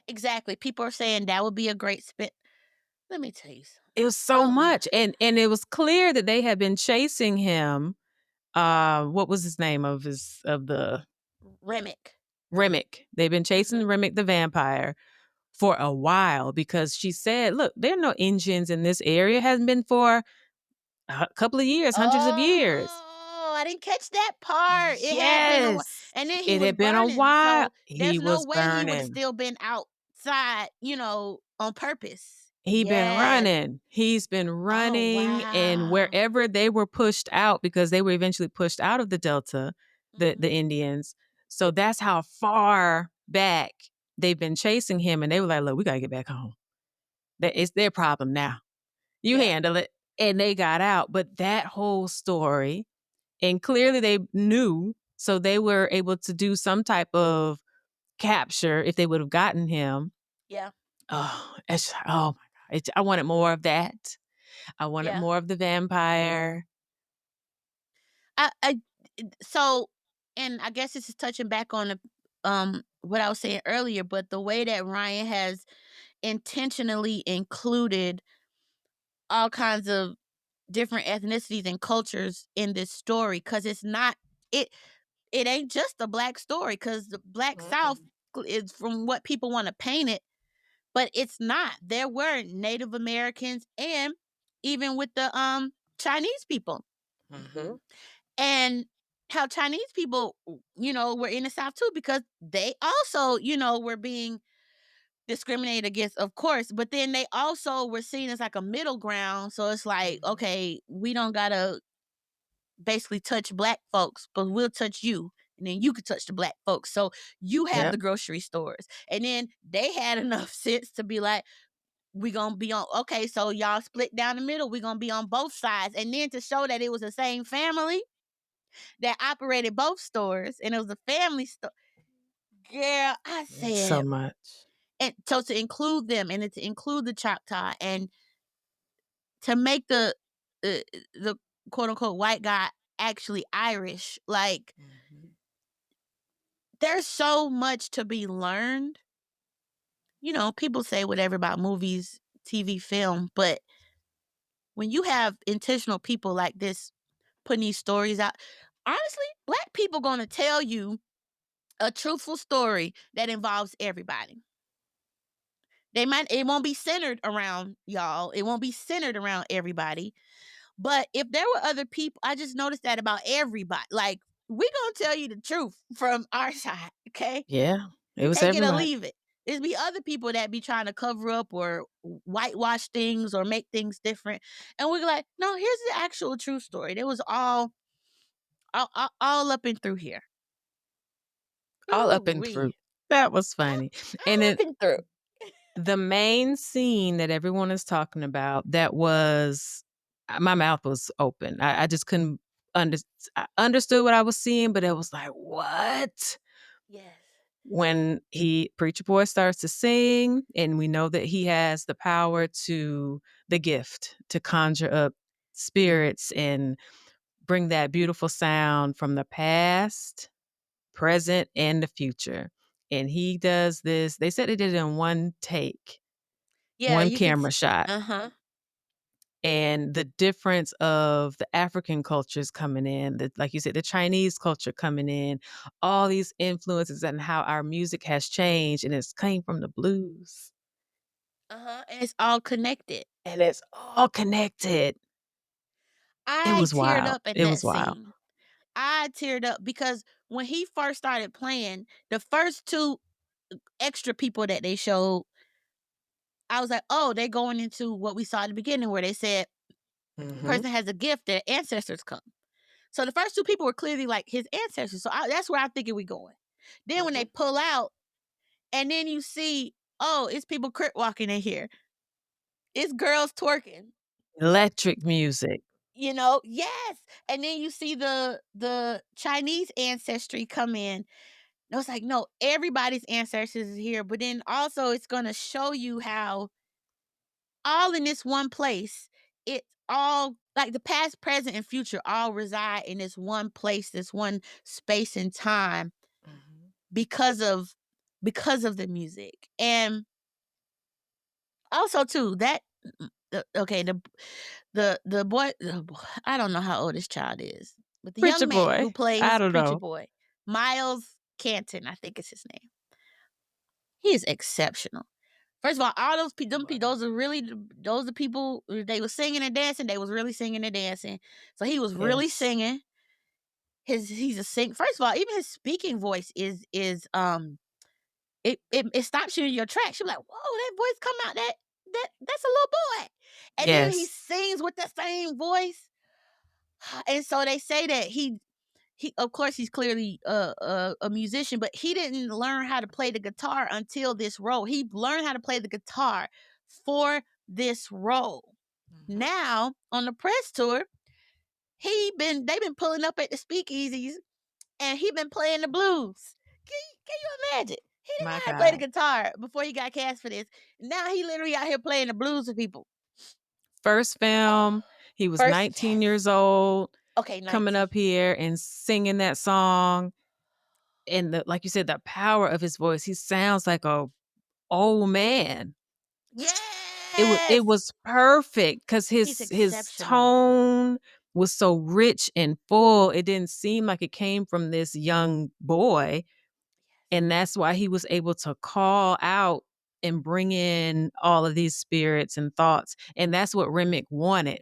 Exactly. People are saying that would be a great spin. Let me tell you something. It was so much. And it was clear that they had been chasing him. What was his name of the Remick. Remick? They've been chasing Remick the vampire for a while because she said, look, there are no Indians in this area. Hasn't been for a couple of years, hundreds of years. Oh, I didn't catch that part. It had been a while. Yes. And then he It was had been a burning. while. So He there's no was way he would have burning. still been outside, on purpose. He been Yes. running. He's been Oh, running, and wow. wherever they were pushed out, because they were eventually pushed out of the Delta, the Mhm. Indians. So that's how far back they've been chasing him, and they were like, "Look, we gotta get back home. It's their problem now. You Yeah. handle it." And they got out. But that whole story, and clearly they knew, so they were able to do some type of capture if they would have gotten him. Yeah. Oh my God. I wanted more of that. I wanted Yeah. more of the vampire. I so and I guess this is touching back on what I was saying earlier, but the way that Ryan has intentionally included all kinds of different ethnicities and cultures in this story, because it's not it it ain't just a black story, because the black South is from what people want to paint it, but it's not. There were Native Americans and even with the Chinese people, Mhm. and how Chinese people were in the South too, because they also were being discriminated against, of course, but then they also were seen as like a middle ground. So it's like, Mhm. okay, we don't gotta basically touch black folks, but we'll touch you. And then you could touch the black folks. So you have Yep. the grocery stores. And then they had enough sense to be like, we gonna be on, okay, so y'all split down the middle. We gonna be on both sides. And then to show that it was the same family that operated both stores and it was a family store. Girl, I So said, much. and so to include them and to include the Choctaw and to make the quote unquote white guy actually Irish, like Mhm. there's so much to be learned. People say whatever about movies, TV, film, but when you have intentional people like this putting these stories out, honestly, black people gonna tell you a truthful story that involves everybody. It won't be centered around y'all. It won't be centered around everybody. But if there were other people, I just noticed that about everybody. Like, we gonna tell you the truth from our side, okay? Yeah. It was Take it or everybody. leave it. There's be other people that be trying to cover up or whitewash things or make things different. And we're like, no, here's the actual true story. It was all up and through here. All up Ooh and through. wee. That was funny. And All then up and through. the main scene that everyone is talking about, that was my mouth was open. I just couldn't under I understood what I was seeing, but it was like, what? Yes. when Preacher Boy starts to sing, and we know that he has the power the gift to conjure up spirits and bring that beautiful sound from the past, present, and the future. And he does this. They said they did it in one take, Yeah, one you could. camera shot. And the difference of the African cultures coming in, like you said, the Chinese culture coming in, all these influences and how our music has changed, and it's came from the blues. And it's all connected. And it's all connected. It I was teared wild. up at It that was wild. scene. I teared up because when he first started playing, the first two extra people that they showed, I was like, oh, they're going into what we saw at the beginning where they said person has a gift, their ancestors come. So the first two people were clearly like his ancestors. So that's where I think we going. Then when they pull out, and then you see, oh, it's people crip walking in here. It's girls twerking. Electric music. You know, yes. And then you see the Chinese ancestry come in. I was like, no, everybody's ancestors is here. But then also it's gonna show you how all in this one place, it's all like the past, present, and future all reside in this one place, this one space and time because of the music. And also too, that okay, the boy, I don't know how old this child is, but the Preacher young man Boy. who plays I don't Preacher know. Boy, Miles Canton, I think is his name. He is exceptional. First of all those those are really those are people they were singing and dancing. They was really singing and dancing. So he was really singing. He's a sing. First of all, even his speaking voice is it stops you in your tracks. You're like, whoa, that voice come out that's a little boy. And then he sings with the same voice. And so they say that he of course he's clearly a musician, but he didn't learn how to play the guitar until this role. He learned how to play the guitar for this role. Now on the press tour, they've been pulling up at the speakeasies and he been playing the blues. Can you imagine? He didn't know how to play the guitar before he got cast for this. Now he literally out here playing the blues with people. First film, he was 19 years old. Okay, 19. Coming up here and singing that song. And like you said, the power of his voice. He sounds like a old man. Yes. It was perfect because his tone was so rich and full. It didn't seem like it came from this young boy. And that's why he was able to call out and bring in all of these spirits and thoughts. And that's what Remick wanted.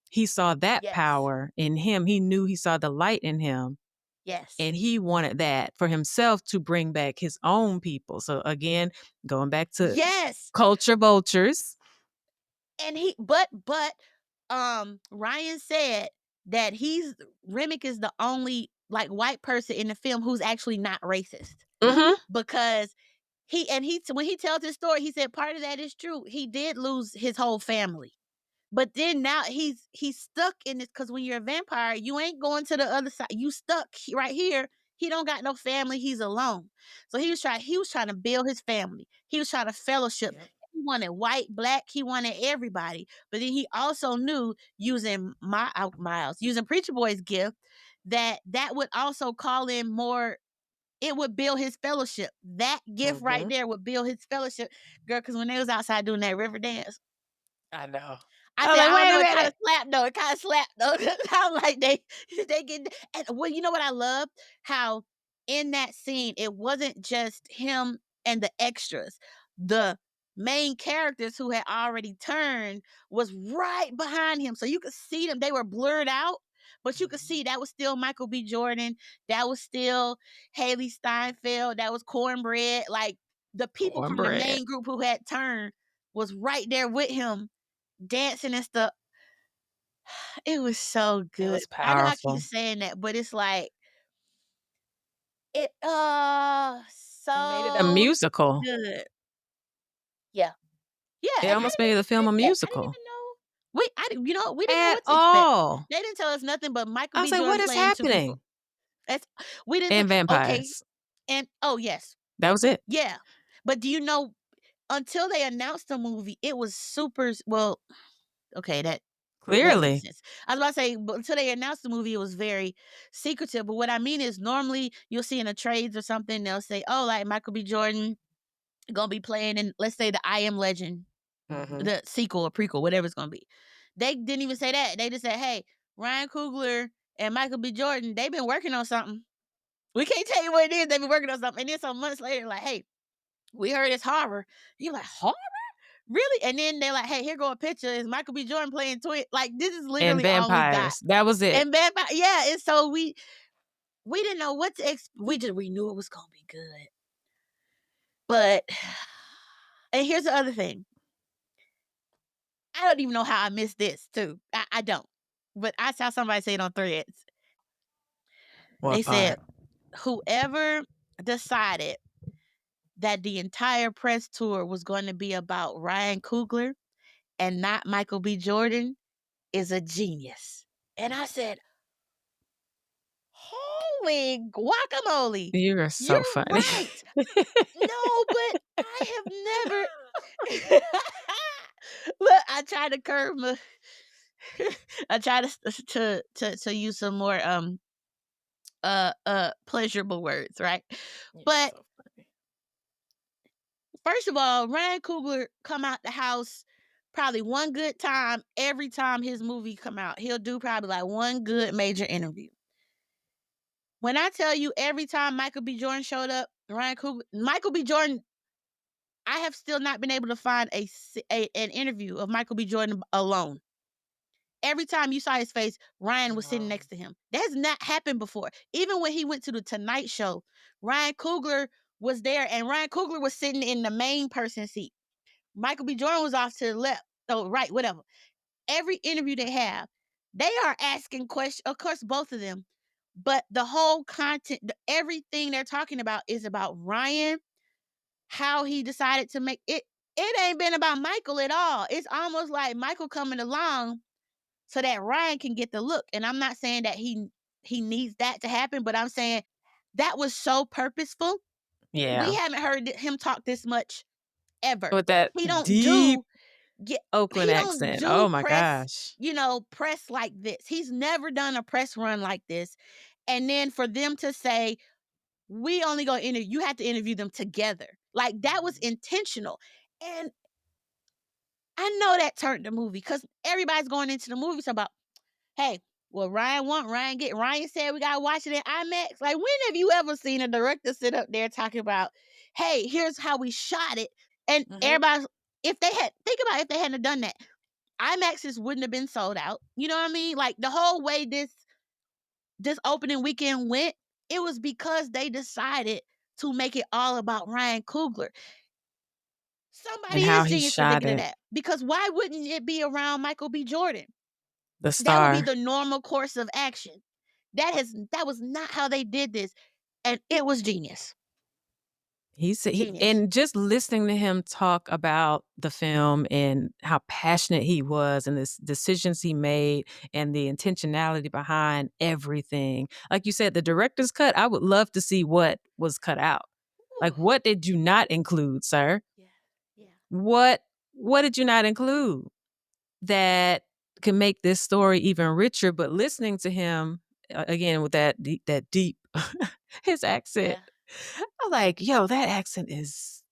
He saw that power in him. He knew he saw the light in him. Yes. And he wanted that for himself to bring back his own people. So again, going back to culture vultures. And Ryan said that Remick is the only like white person in the film who's actually not racist. Because when he tells his story, he said part of that is true. He did lose his whole family. But then now he's stuck in this because when you're a vampire, you ain't going to the other side. You stuck right here. He don't got no family. He's alone. So he was trying to build his family. He was trying to fellowship. He wanted white, black. He wanted everybody. But then he also knew using using Preacher Boy's gift that would also call in more. It would build his fellowship. That gift right there would build his fellowship, girl. Because when they was outside doing that river dance, I know. I said, like, I don't know, it kind of slapped though. It kind of slapped though. I'm like, they get, and well, you know what I love? How in that scene, it wasn't just him and the extras. The main characters who had already turned was right behind him. So you could see them. They were blurred out, but you could see that was still Michael B. Jordan. That was still Haley Steinfeld. That was Cornbread. Like the people from the main group who had turned was right there with him, dancing and stuff. It was so good. It was I know I powerful. keep saying that, but it's like it made it a musical. good. Yeah. It almost made the film a musical. I didn't even know. We didn't know what to expect. All. They didn't tell us nothing but Michael I B. was like, Jordan what is playing two happening? people. We didn't And vampires. Okay. And oh yes. That was it. Yeah. But do you know, until they announced the movie, it was super, well, okay, that makes Clearly. sense. I was about to say, but until they announced the movie, it was very secretive. But what I mean is, normally you'll see in the trades or something, they'll say, oh, like Michael B. Jordan gonna be playing in, let's say, the I Am Legend, the sequel or prequel, whatever it's gonna be. They didn't even say that. They just said, hey, Ryan Coogler and Michael B. Jordan, they've been working on something. We can't tell you what it is. They've been working on something. And then some months later, like, hey, we heard it's horror. You're like, horror? Really? And then they're like, hey, here go a picture. It's Michael B. Jordan playing twin. Like, this is And literally all we got. vampires. That was it. And vampire, yeah. And so we didn't know what to expect. We knew it was gonna be good. But, and here's the other thing. I don't even know how I missed this too. I don't. But I saw somebody say it on Threads. What They part? said, whoever decided that the entire press tour was going to be about Ryan Coogler and not Michael B. Jordan is a genius. And I said, holy guacamole. You are so You're funny. right. No, but I have never. Look, I try to curve my. I try to use some more pleasurable words, right? But so funny. first of all, Ryan Coogler come out the house probably one good time every time his movie come out. He'll do probably like one good major interview. When I tell you, every time Michael B. Jordan showed up, Michael B. Jordan, I have still not been able to find an interview of Michael B. Jordan alone. Every time you saw his face, Ryan was sitting next to him. That has not happened before. Even when he went to the Tonight Show, Ryan Coogler was there, and Ryan Coogler was sitting in the main person seat. Michael B. Jordan was off to the left, oh, right, whatever. Every interview they have, they are asking questions. Of course, both of them. But the whole content, everything they're talking about is about Ryan, how he decided to make it. It ain't been about Michael at all. It's almost like Michael coming along so that Ryan can get the look. And I'm not saying that he needs that to happen, but I'm saying that was so purposeful. Yeah. We haven't heard him talk this much ever. With that He don't deep Oakland he accent. don't Oh do my press, gosh. press like this. He's never done a press run like this. And then for them to say, we only go interview, you have to interview them together. Like, that was intentional. And I know that turned the movie, because everybody's going into the movie talking about, hey, well, Ryan said we gotta watch it in IMAX. Like, when have you ever seen a director sit up there talking about, hey, here's how we shot it? And everybody, think about if they hadn't done that, IMAXs wouldn't have been sold out. You know what I mean? Like, the whole way this opening weekend went, it was because they decided to make it all about Ryan Coogler. Somebody And how is he genius for shot thinking of it. that. Because why wouldn't it be around Michael B. Jordan? The That would be star. the normal course of action. That was not how they did this. And it was genius. He said, Genius. and just listening to him talk about the film and how passionate he was and the decisions he made and the intentionality behind everything. Like you said, the director's cut, I would love to see what was cut out. Like, what did you not include, sir? Yeah. What did you not include that can make this story even richer? But listening to him again with that deep his accent, I'm like, yo, that accent is,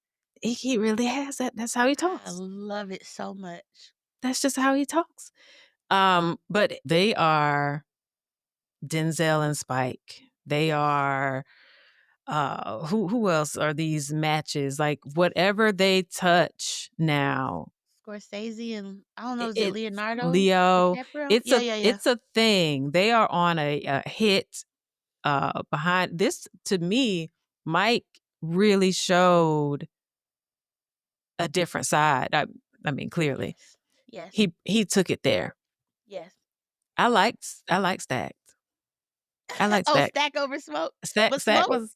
he really has that. That's how he I talks. love it so much. That's just how he talks. But they are Denzel and Spike. They are who else are these matches? Like, whatever they touch now. Scorsese and, I don't know, is it It's Leonardo? Leo. DiCaprio? It's Yeah. it's a thing. They are on a hit behind this. To me, Mike really showed a different side. I mean, clearly. Yes. He took it there. Yes. I liked Stacked. I like Oh, Stacked. Stack over Smoke? Stack But Smoke, was,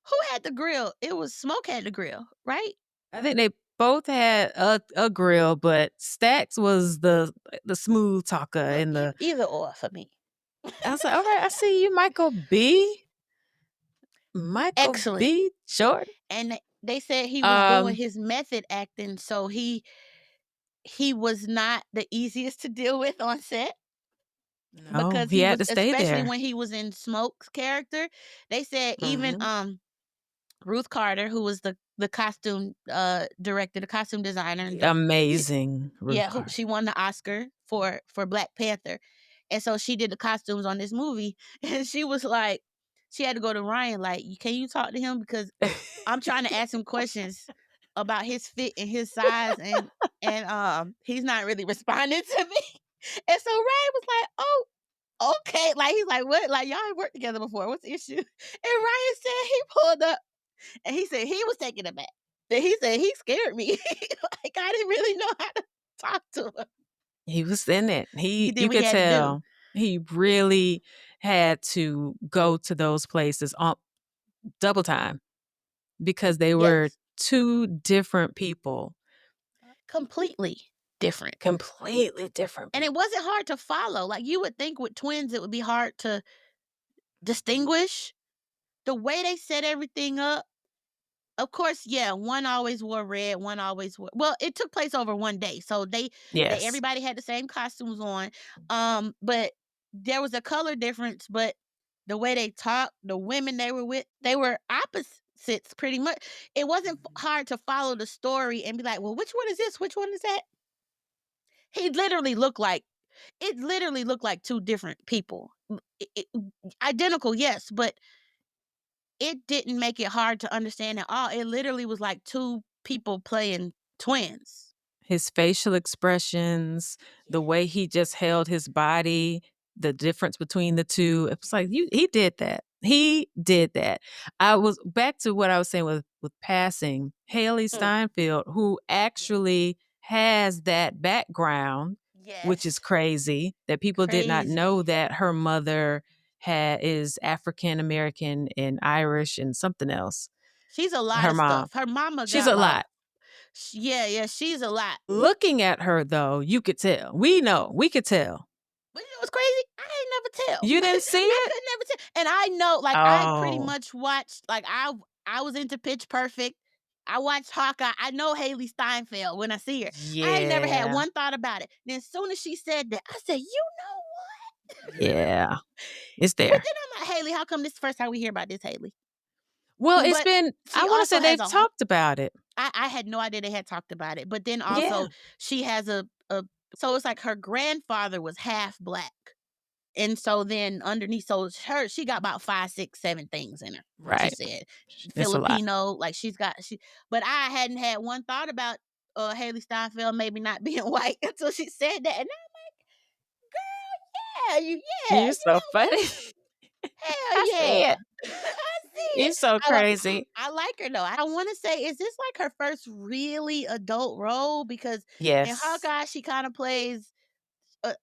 who had the grill? It was Smoke had the grill, right? I think they both had a grill, but Stacks was the smooth talker and the Either or for me. I was like, all right, I see you, Michael B. Michael Excellent. B. Jordan. And they said he was doing his method acting, so he was not the easiest to deal with on set No, because he he had was, to stay especially there. when he was in Smoke's character. They said even Mhm. Ruth Carter, who was the costume director, the costume designer, and Amazing, Ruth who Carter. she won the Oscar for Black Panther. And so she did the costumes on this movie. And she was like, she had to go to Ryan, like, can you talk to him? Because I'm trying to ask him questions about his fit and his size, and he's not really responding to me. And so Ryan was like, oh, okay. Like, he's like, what? Like, y'all ain't worked together before. What's the issue? And Ryan said he pulled up and he said he was taken aback. And he said he scared me. Like, I didn't really know how to talk to him. He was in it. He did You what he could had to do. tell he really had to go to those places on double time because they were Yes. two different people. Completely different. Completely different And it people. wasn't hard to follow. Like, you would think with twins it would be hard to distinguish. The way they set everything up, of course, yeah, one always wore red, one always wore, well, it took place over one day. So they Yes. everybody had the same costumes on. But there was a color difference, but the way they talked, the women they were with, they were opposites pretty much. It wasn't hard to follow the story and be like, well, which one is this? Which one is that? He literally looked like it literally looked like two different people. Identical, yes, but it didn't make it hard to understand at all. It literally was like two people playing twins. His facial expressions, the way he just held his body, the difference between the two. It was like he did that. He did that. I was back to what I was saying with passing. Haley Mm. Steinfeld, who actually has that background, which is Yes. crazy that people did not Crazy. know that her mother is African American and Irish and something else. She's a lot Her of mom. stuff. Her mama She's got a like, lot. yeah, she's a lot. Looking at her, though, you could tell. We know. We could tell. But you know what's crazy? I ain't never tell. You didn't see I it? could never tell. And I know, like, I pretty Oh, much watched, like, I was into Pitch Perfect. I watched Hawkeye. I know Haley Steinfeld when I see her. I ain't never had yeah. one thought about it. Then as soon as she said that, I said, you know what? Yeah. It's But there. then I'm like, Haley, how come this is the first time we hear about this Haley? Well, it's But been, I she want to also say has they've a talked about it. I had no idea they had talked about it. But then Yeah. also she has a so it's like her grandfather was half black. And so then underneath, so she got about 5, 6, 7 things in her. She Right. said It's a lot. Filipino, like but I hadn't had one thought about Haley Steinfeld maybe not being white until she said that. And I'm like, yeah, You're so funny. hell I see yeah. it. I see You're it. so crazy. I like her though. I want to say, is this like her first really adult role? Because in Yes. Hawkeye, she kind of plays.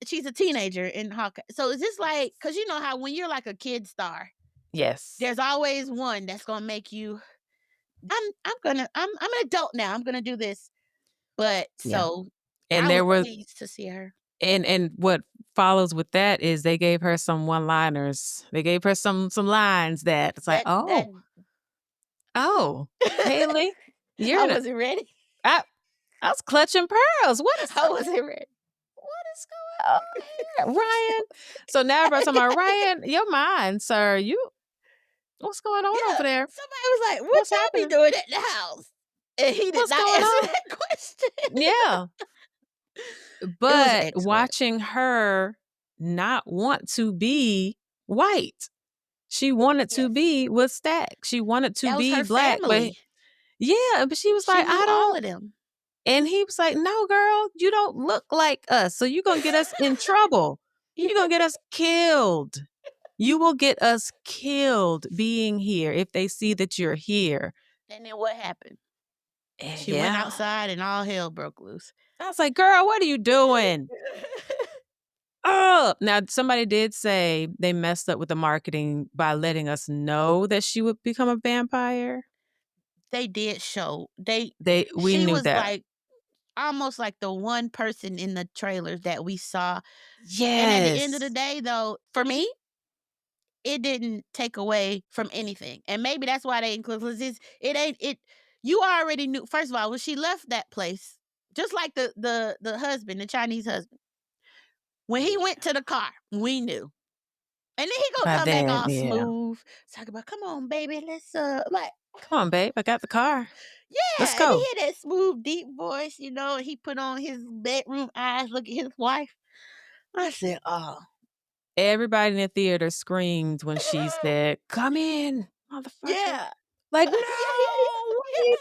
She's a teenager in Hawkeye. So is this like? Because you know how when you're like a kid star, Yes. there's always one that's gonna make you. I'm an adult now. I'm gonna do this. But Yeah. so And I was there was, pleased to see her. and what follows with that is they gave her some one-liners. They gave her some lines that it's like, That oh, Haley, you're I in a, wasn't ready. I, I was clutching pearls. What is I wasn't ready. what is going on here, Ryan? So now everybody's talking about Ryan. Your mind, sir. What's going on Yeah. over there? Somebody was like, "What What's y'all be happening? doing at the house?" And he did What's not going answer on? that question. Yeah, It was but excellent. watching her not want to be white. She wanted to Yes. be with Stack. She wanted to That was be her black, but family. yeah, but she was She like, knew I all don't. of them. And he was like, no, girl, you don't look like us. So you're going to get us in trouble. Yeah. You're going to get us killed. You will get us killed being here if they see that you're here. And then what happened? She went Yeah. outside and all hell broke loose. I was like, girl, what are you doing? Oh, now somebody did say they messed up with the marketing by letting us know that she would become a vampire. They did show. We She knew was that. like almost like the one person in the trailers that we saw. And at the end of the Yes. day though, for me, it didn't take away from anything. And maybe that's why they include, because you already knew. First of all, when she left that place, just like the husband, the Chinese husband, when he went to the car, we knew. And then he gonna By come back then, all yeah. smooth, talk about, come on, baby, let's like, Come on, babe, I got the car. yeah. Let's And he go. had that smooth, deep voice, and he put on his bedroom eyes, look at his wife. I said, oh. Everybody in the theater screamed when she said, "Come in, motherfucker." Yeah. Like, no, Yeah. what are you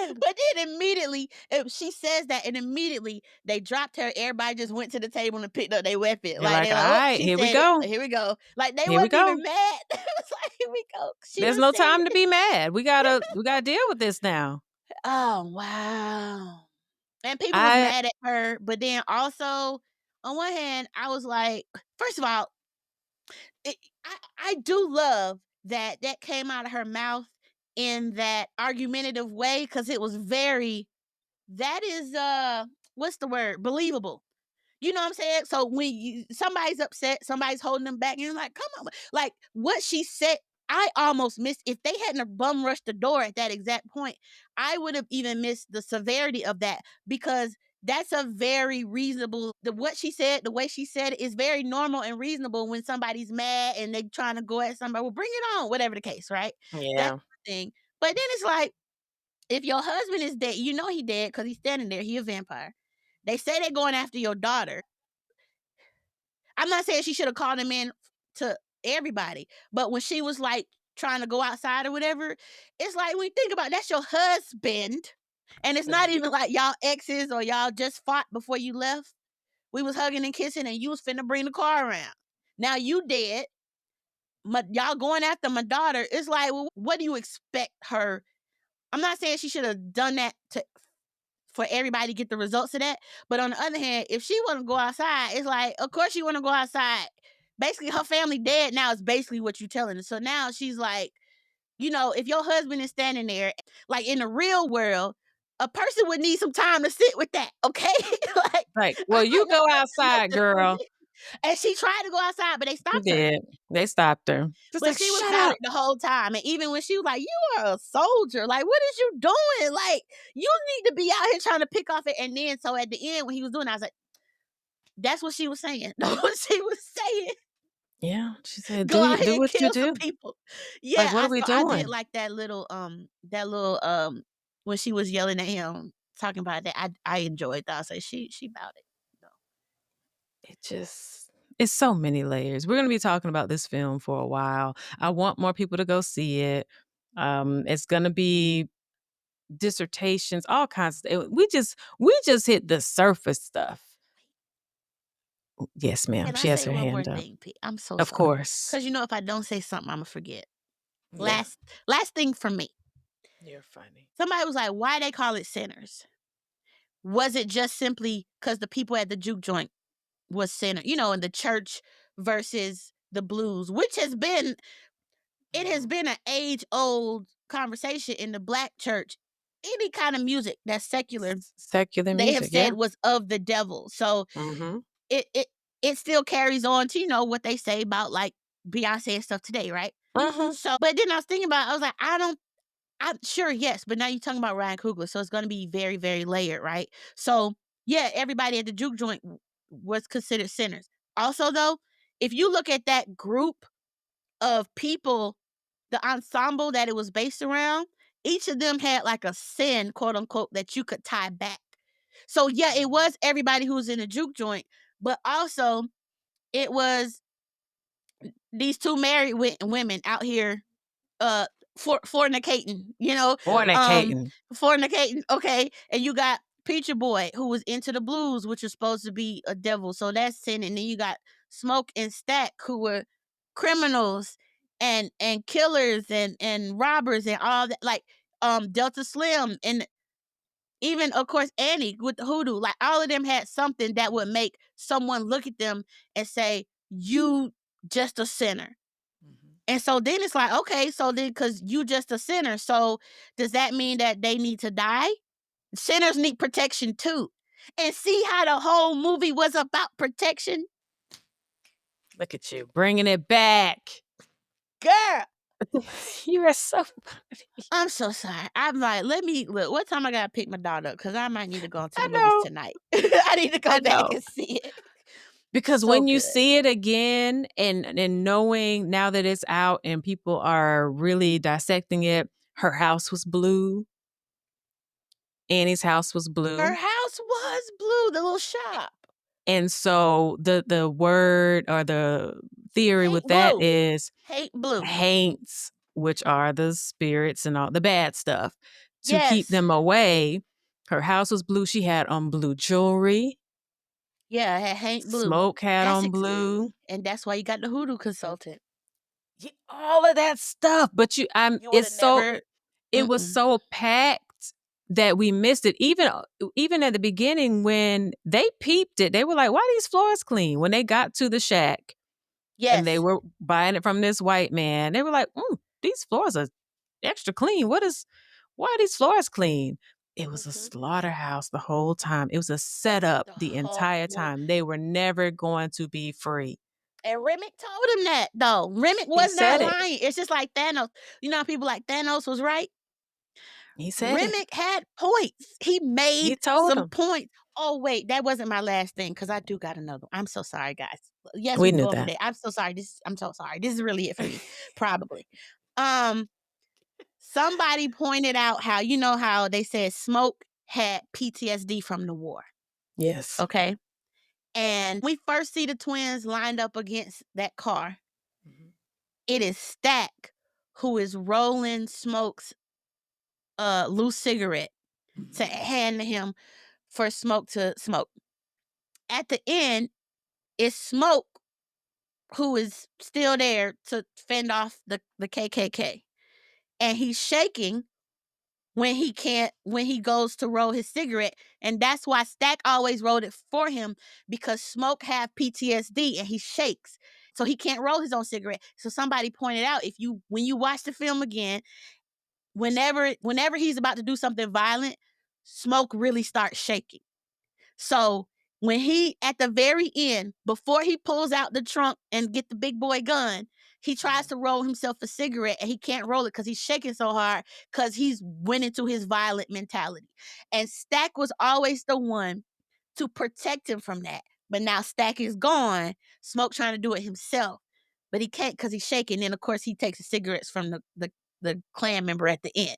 doing? But then immediately, she says that, and immediately they dropped her. Everybody just went to the table and picked up their weapon. They're Like, like, they all like, oh, right, she here we said it. go. Here we go. Like, they Here we wasn't go. even mad. It was like, here we go. She There's done no said time it. to be mad. We gotta deal with this now. Oh, wow. And people was mad at her, but then also, on one hand, I was like, first of all, I do love that came out of her mouth in that argumentative way, because it was that is what's the word? Believable. You know what I'm saying? So when somebody's upset, somebody's holding them back, and you're like, come on. Like, what she said, I almost missed. If they hadn't have bum rushed the door at that exact point, I would have even missed the severity of that, because that's a very reasonable, what she said, the way she said it is very normal and reasonable when somebody's mad and they trying to go at somebody. Well, bring it on, whatever the case, right? That's Yeah. the thing. But then it's like, if your husband is dead, he dead because he's standing there. He a vampire. They say they're going after your daughter. I'm not saying she should have called him in to everybody, but when she was like trying to go outside or whatever, it's like, when you think about it, that's your husband, and it's not even like y'all exes or y'all just fought before you left. We was hugging and kissing, and you was finna bring the car around. Now you dead. Y'all going after my daughter. It's like, well, what do you expect her? I'm not saying she should have done that for everybody to get the results of that. But on the other hand, if she want to go outside, it's like, of course she want to go outside. Basically, her family dead now is basically what you telling her. So now she's like, if your husband is standing there, like in the real world, a person would need some time to sit with that, okay? Like, Like, I well, you don't go want her to make outside, this girl. decision. And she tried to go outside, but they She stopped her. did. They stopped her. Just But like, she was shut about up. it the whole time. And even when she was like, you are a soldier. Like, what is you doing? Like, you need to be out here trying to pick off it. And then, so at the end, when he was doing it, I was like, that's what she was saying. That's what she was saying. Yeah. She said, Go out here do and what you kill some do. people. Like, Yeah, what are we I did doing? like that little when she was yelling at him, talking about that. I enjoyed that. I said, she about it. It's so many layers. We're going to be talking about this film for a while. I want more people to go see it. It's going to be dissertations, all kinds of, we just hit the surface stuff. Yes, ma'am. Can I She has say her one more hand up. thing, P? I'm so Of sorry. course. Because if I don't say something, I'm going to forget. Yeah. Last thing for me. You're funny. Somebody was like, why they call it sinners? Was it just simply because the people at the juke joint was sinner, in the church versus the blues, which has been an age-old conversation in the Black church. Any kind of music that's secular, they have music, yeah. said was of the devil. So it still carries on to, what they say about like Beyonce and stuff today, right? So, but then I was thinking about, I was like, I'm sure, yes, but now you're talking about Ryan Coogler, so it's going to be very, very layered, right? So, yeah, everybody at the juke joint was considered sinners. Also, though, if you look at that group of people, the ensemble that it was based around, each of them had like a sin, quote unquote, that you could tie back. So, yeah, it was everybody who was in the juke joint, but also it was these two married women out here fornicating, fornicating. Okay, and you got Preacher Boy who was into the blues, which is supposed to be a devil, so that's sin. And then you got Smoke and Stack who were criminals and killers and robbers and all that. Like Delta Slim and even of course Annie with the hoodoo. Like all of them had something that would make someone look at them and say, "You just a sinner." And so then it's like, okay, so then because you just a sinner, so does that mean that they need to die? Sinners need protection too. And see how the whole movie was about protection? Look at you bringing it back. Girl, You are so funny. I'm so sorry. I'm like, let me look. What time I gotta pick my daughter up? Because I might need to go into I the movies know. tonight. I need to go I back know. and see it. Because So when you good. see it again and knowing now that it's out and people are really dissecting it, her house was blue. Annie's house was Her blue. house was blue, the little shop. And so the word or the theory Paint with that blue. is Paint blue. paints, which are the spirits and all the bad stuff, to keep Yes. them away. Her house was blue. She had on blue jewelry. Yeah, it had Hank blue. Smoke had That's on blue. And that's why you got the hoodoo consultant. Yeah, all of that stuff. But You it's would have so never. it was so packed that we missed it. Even at the beginning when they peeped it, they were like, "Why are these floors clean?" When they got to the shack and they Yes. were buying it from this white man, they were like, "These floors are extra clean. Why are these floors clean?" It was a slaughterhouse the whole time. It was a setup the entire time. They were never going to be free. And Remick told him that, though. Remick was not lying. It's just like Thanos. You know how people like Thanos was right? He said it. Remick had points. He made some points. Oh, wait, that wasn't my last thing because I do got another one. I'm so sorry, guys. Yes, we knew go over that. there. I'm so sorry. I'm so sorry. This is really it for me, probably. Somebody pointed out how they said Smoke had PTSD from the war. Yes. Okay. And we first see the twins lined up against that car. It is Stack who is rolling Smoke's loose cigarette to hand to him for Smoke to smoke. At the end, it's Smoke who is still there to fend off the KKK. And he's shaking when he goes to roll his cigarette. And that's why Stack always rolled it for him, because Smoke have PTSD and he shakes. So he can't roll his own cigarette. So somebody pointed out, when you watch the film again, whenever he's about to do something violent, Smoke really starts shaking. So when he, at the very end, before he pulls out the trunk and get the big boy gun, he tries to roll himself a cigarette and he can't roll it because he's shaking so hard because he's went into his violent mentality. And Stack was always the one to protect him from that. But now Stack is gone, Smoke trying to do it himself. But he can't because he's shaking. And of course, he takes the cigarettes from the clan member at the end.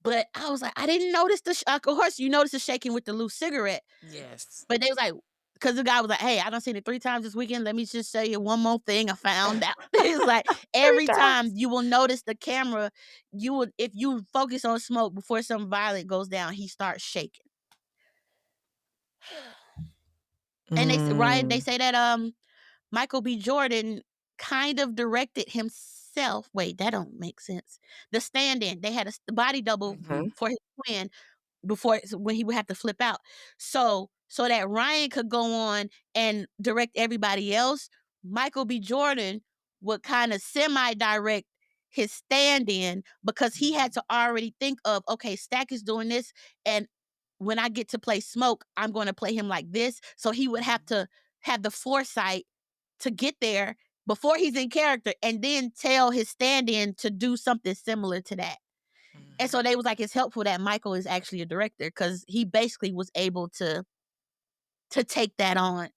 But I was like, I didn't notice of course, you notice the shaking with the loose cigarette. Yes. But they was like, because the guy was like, hey, I done seen it 3 times this weekend. Let me just show you one more thing I found out. It's like every time you will notice the camera, if you focus on Smoke before something violent goes down, he starts shaking. And they say that Michael B. Jordan kind of directed himself. Wait, that don't make sense. The stand-in, they had a body double for his twin when he would have to flip out. So that Ryan could go on and direct everybody else, Michael B. Jordan would kind of semi-direct his stand-in because he had to already think of, okay, Stack is doing this, and when I get to play Smoke, I'm going to play him like this. So he would have to have the foresight to get there before he's in character and then tell his stand-in to do something similar to that. And so they was like, it's helpful that Michael is actually a director because he basically was able to take that on.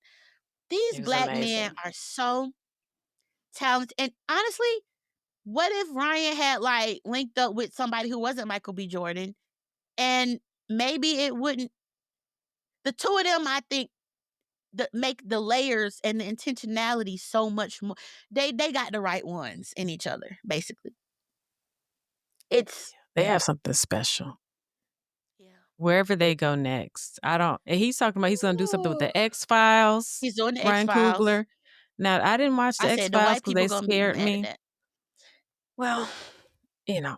These black men are so talented. And honestly, what if Ryan had like linked up with somebody who wasn't Michael B. Jordan? And maybe it wouldn't. The two of them, I think, make the layers and the intentionality so much more. They got the right ones in each other, basically. They have something special. Wherever they go next. He's talking about he's going to do something with the X-Files. He's doing the Ryan X-Files. Coogler. Now, I didn't watch the X-Files because they scared me. Well,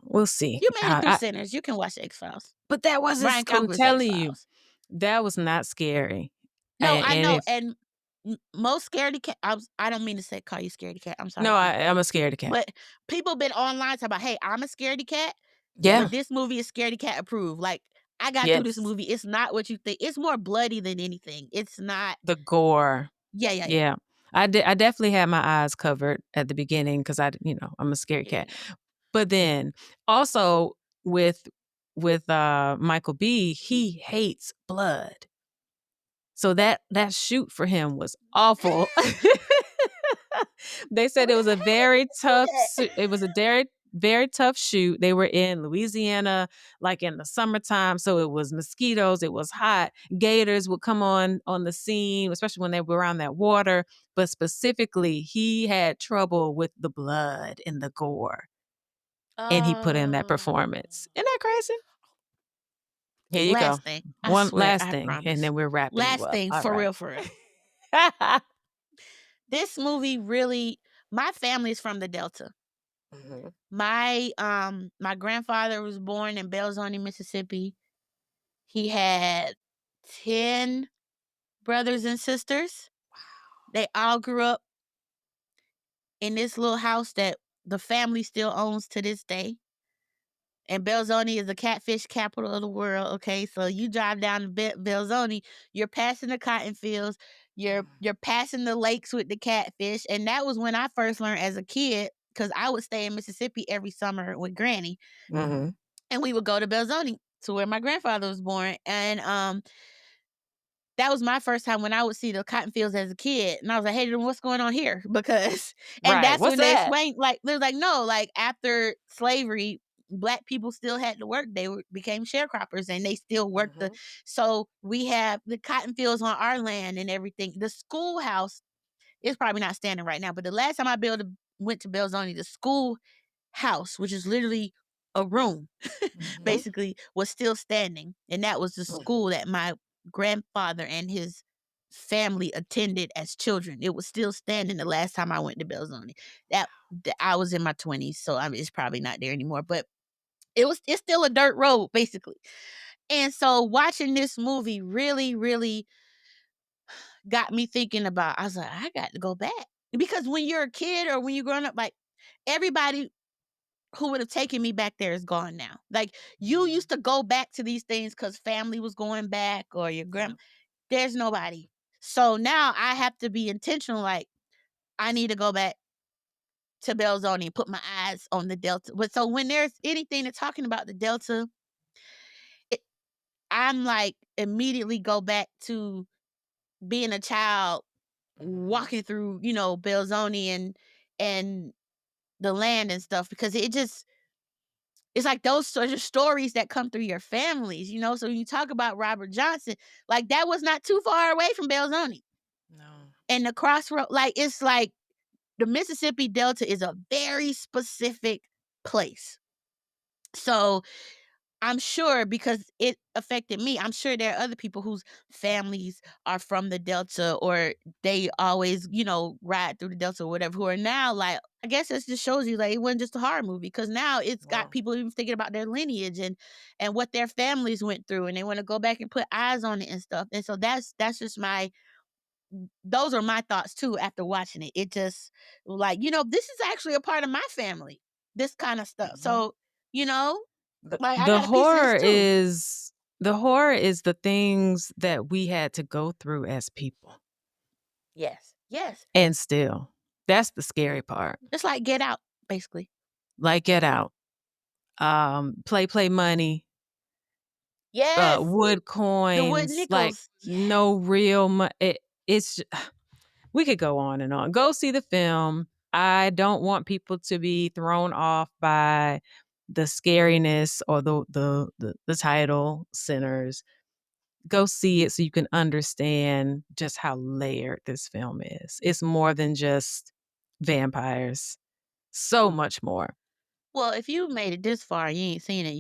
we'll see. You made it through Sinners. You can watch the X-Files. But that wasn't, Ryan Coogler's I'm telling X-Files. you, that was not scary. No, I know. And most Scaredy-Cat, I don't mean to call you Scaredy-Cat. I'm sorry. No, I'm a Scaredy-Cat. But people been online talking about, hey, I'm a Scaredy-Cat. Yeah. But this movie is Scaredy-Cat approved. Like, I got through this movie. It's not what you think. It's more bloody than anything. It's not the gore. Yeah. I definitely had my eyes covered at the beginning because I'm a scaredy cat. But then also with Michael B, he hates blood. So that shoot for him was awful. They said it was a very tough it was a very tough shoot. They were in Louisiana, like in the summertime, so it was mosquitoes, it was hot. Gators would come on the scene, especially when they were around that water. But specifically, he had trouble with the blood and the gore, and he put in that performance. Isn't that crazy? Here you Last go. thing. I One swear, last I thing, promise. and then we're wrapping you Last up. thing, All for right. real, for real. This movie really, my family is from the Delta. Mhm. My grandfather was born in Belzoni, Mississippi. He had 10 brothers and sisters. They all grew up in this little house that the family still owns to this day. And Belzoni is the catfish capital of the world. Okay, so you drive down to Belzoni, you're passing the cotton fields, you're passing the lakes with the catfish, and that was when I first learned as a kid, because I would stay in Mississippi every summer with Granny, Mhm. and we would go to Belzoni, to where my grandfather was born, and that was my first time when I would see the cotton fields as a kid. And I was like, hey, what's going on here? Because, and Right. that's What's when they that? explained, like, they're like, no, like after slavery, Black people still had to work. They became sharecroppers and they still worked Mhm. so we have the cotton fields on our land and everything. The schoolhouse is probably not standing right now, but the last time I went to Belzoni, the schoolhouse, which is literally a room, Mhm. basically, was still standing. And that was the Mhm. school that my grandfather and his family attended as children. It was still standing the last time I went to Belzoni. I was in my 20s, so I mean, it's probably not there anymore. But it's still a dirt road, basically. And so watching this movie really, really got me thinking about, I was like, I got to go back. Because when you're a kid or when you're growing up, like everybody who would have taken me back there is gone now. Like you used to go back to these things because family was going back or your grandma. There's nobody. So now I have to be intentional. Like I need to go back to Belzoni and put my eyes on the Delta. But so when there's anything that's talking about the Delta, I'm like immediately go back to being a child walking through, Belzoni and the land and stuff, because it's like those sort of stories that come through your families, So when you talk about Robert Johnson, like that was not too far away from Belzoni. No. And the crossroad, like it's like the Mississippi Delta is a very specific place. So I'm sure, because it affected me, I'm sure there are other people whose families are from the Delta or they always, ride through the Delta or whatever, who are now like, I guess it just shows you like it wasn't just a horror movie, because now it's got Wow. people even thinking about their lineage and what their families went through, and they want to go back and put eyes on it and stuff. And so that's just those are my thoughts too after watching it. It just like, this is actually a part of my family, this kind of stuff. Mhm. So, like I The got a piece of this horror too. is the things that we had to go through as people. Yes. And still, that's the scary part. It's like Get Out, basically. Like Get Out. Play money. Yes. Wood The wood coins. Like nickels. no real money. It's we could go on and on. Go see the film. I don't want people to be thrown off by the scariness or the title, Sinners. Go see it so you can understand just how layered this film is. It's more than just vampires. So much more. Well, if you made it this far, you ain't seen it.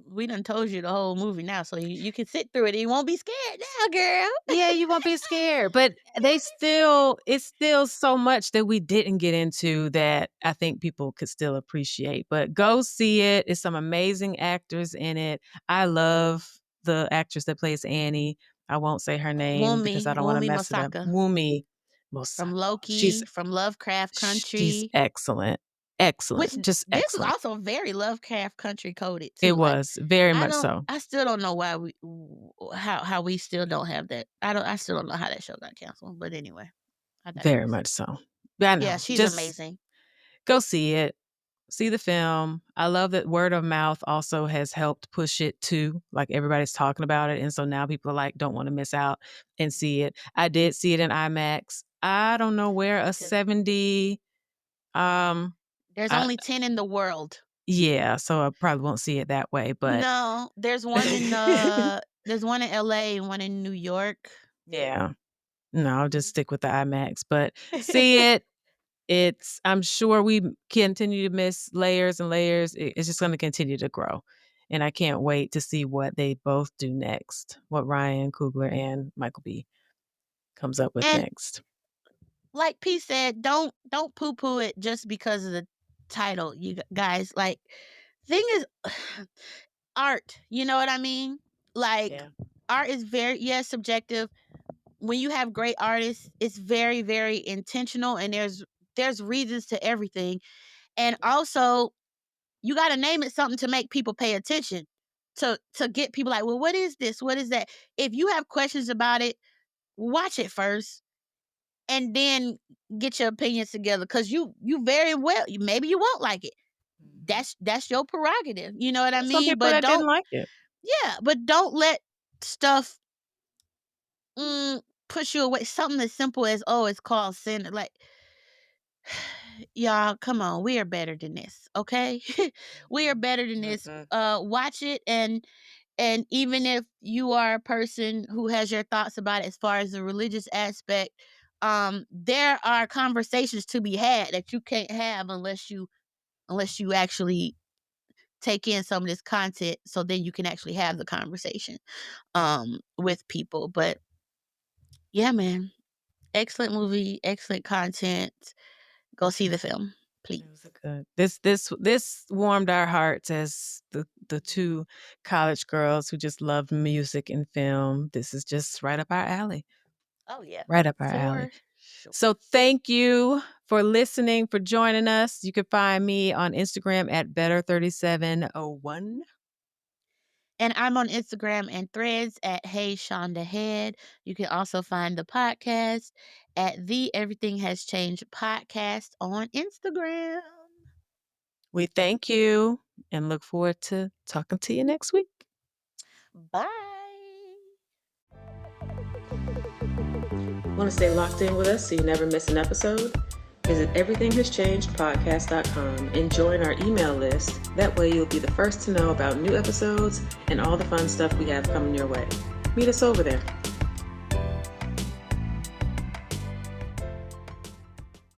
We done told you the whole movie now, so you can sit through it and you won't be scared now, girl. Yeah, you won't be scared. But it's still so much that we didn't get into that I think people could still appreciate. But go see it. It's some amazing actors in it. I love the actress that plays Annie. I won't say her name because I don't want to Wumi mess it up. Mosaka. Wumi From Mosaka. Loki, from Lovecraft She's Country. excellent. Which Excellent. Just this was excellent. also very Lovecraft Country coded It too. Like was very much so. I still don't know why how we still don't have that. I still don't know how that show got canceled. But anyway. Very much so. I know. Yeah, she's Just amazing. go see it. See the film. I love that word of mouth also has helped push it too. Like everybody's talking about it. And so now people are like, don't want to miss out and see it. I did see it in IMAX. I don't know where a 70. There's only 10 in the world. Yeah, so I probably won't see it that way, but No, there's one in there's one in LA and one in New York. yeah. No, I'll just stick with the IMAX. But see it. I'm sure we continue to miss layers and layers. It's just going to continue to grow. And I can't wait to see what they both do next, what Ryan Coogler and Michael B. comes up with next. Like P said, don't poo-poo it just because of the title, you guys. Like, thing is, art, you know what I mean? Like, art is very, subjective. When you have great artists, it's very, very intentional, and there's reasons to everything. And also, you got to name it something to make people pay attention, to get people like, well, what is this? What is that? If you have questions about it, watch it first, and then get your opinions together, because you very well, maybe you won't like it. That's your prerogative. You know what I mean? Some people that didn't like it. Yeah, but don't let stuff push you away. Something as simple as, oh, it's called sin. Like, y'all, come on, we are better than this, okay? We are better than this. Watch it, and even if you are a person who has your thoughts about it as far as the religious aspect, there are conversations to be had that you can't have unless you actually take in some of this content, so then you can actually have the conversation with people. But yeah, man, excellent movie, excellent content. Go see the film, please. Good. This warmed our hearts as the two college girls who just loved music and film. This is just right up our alley. Oh yeah, right up our alley. Sure. So thank you for listening, for joining us. You can find me on Instagram at better3701. And I'm on Instagram and Threads at Hey Shaun the Head. You can also find the podcast at the Everything Has Changed podcast on Instagram. We thank you and look forward to talking to you next week. Bye. Want to stay locked in with us so you never miss an episode? Visit everythinghaschangedpodcast.com and join our email list. That way you'll be the first to know about new episodes and all the fun stuff we have coming your way. Meet us over there.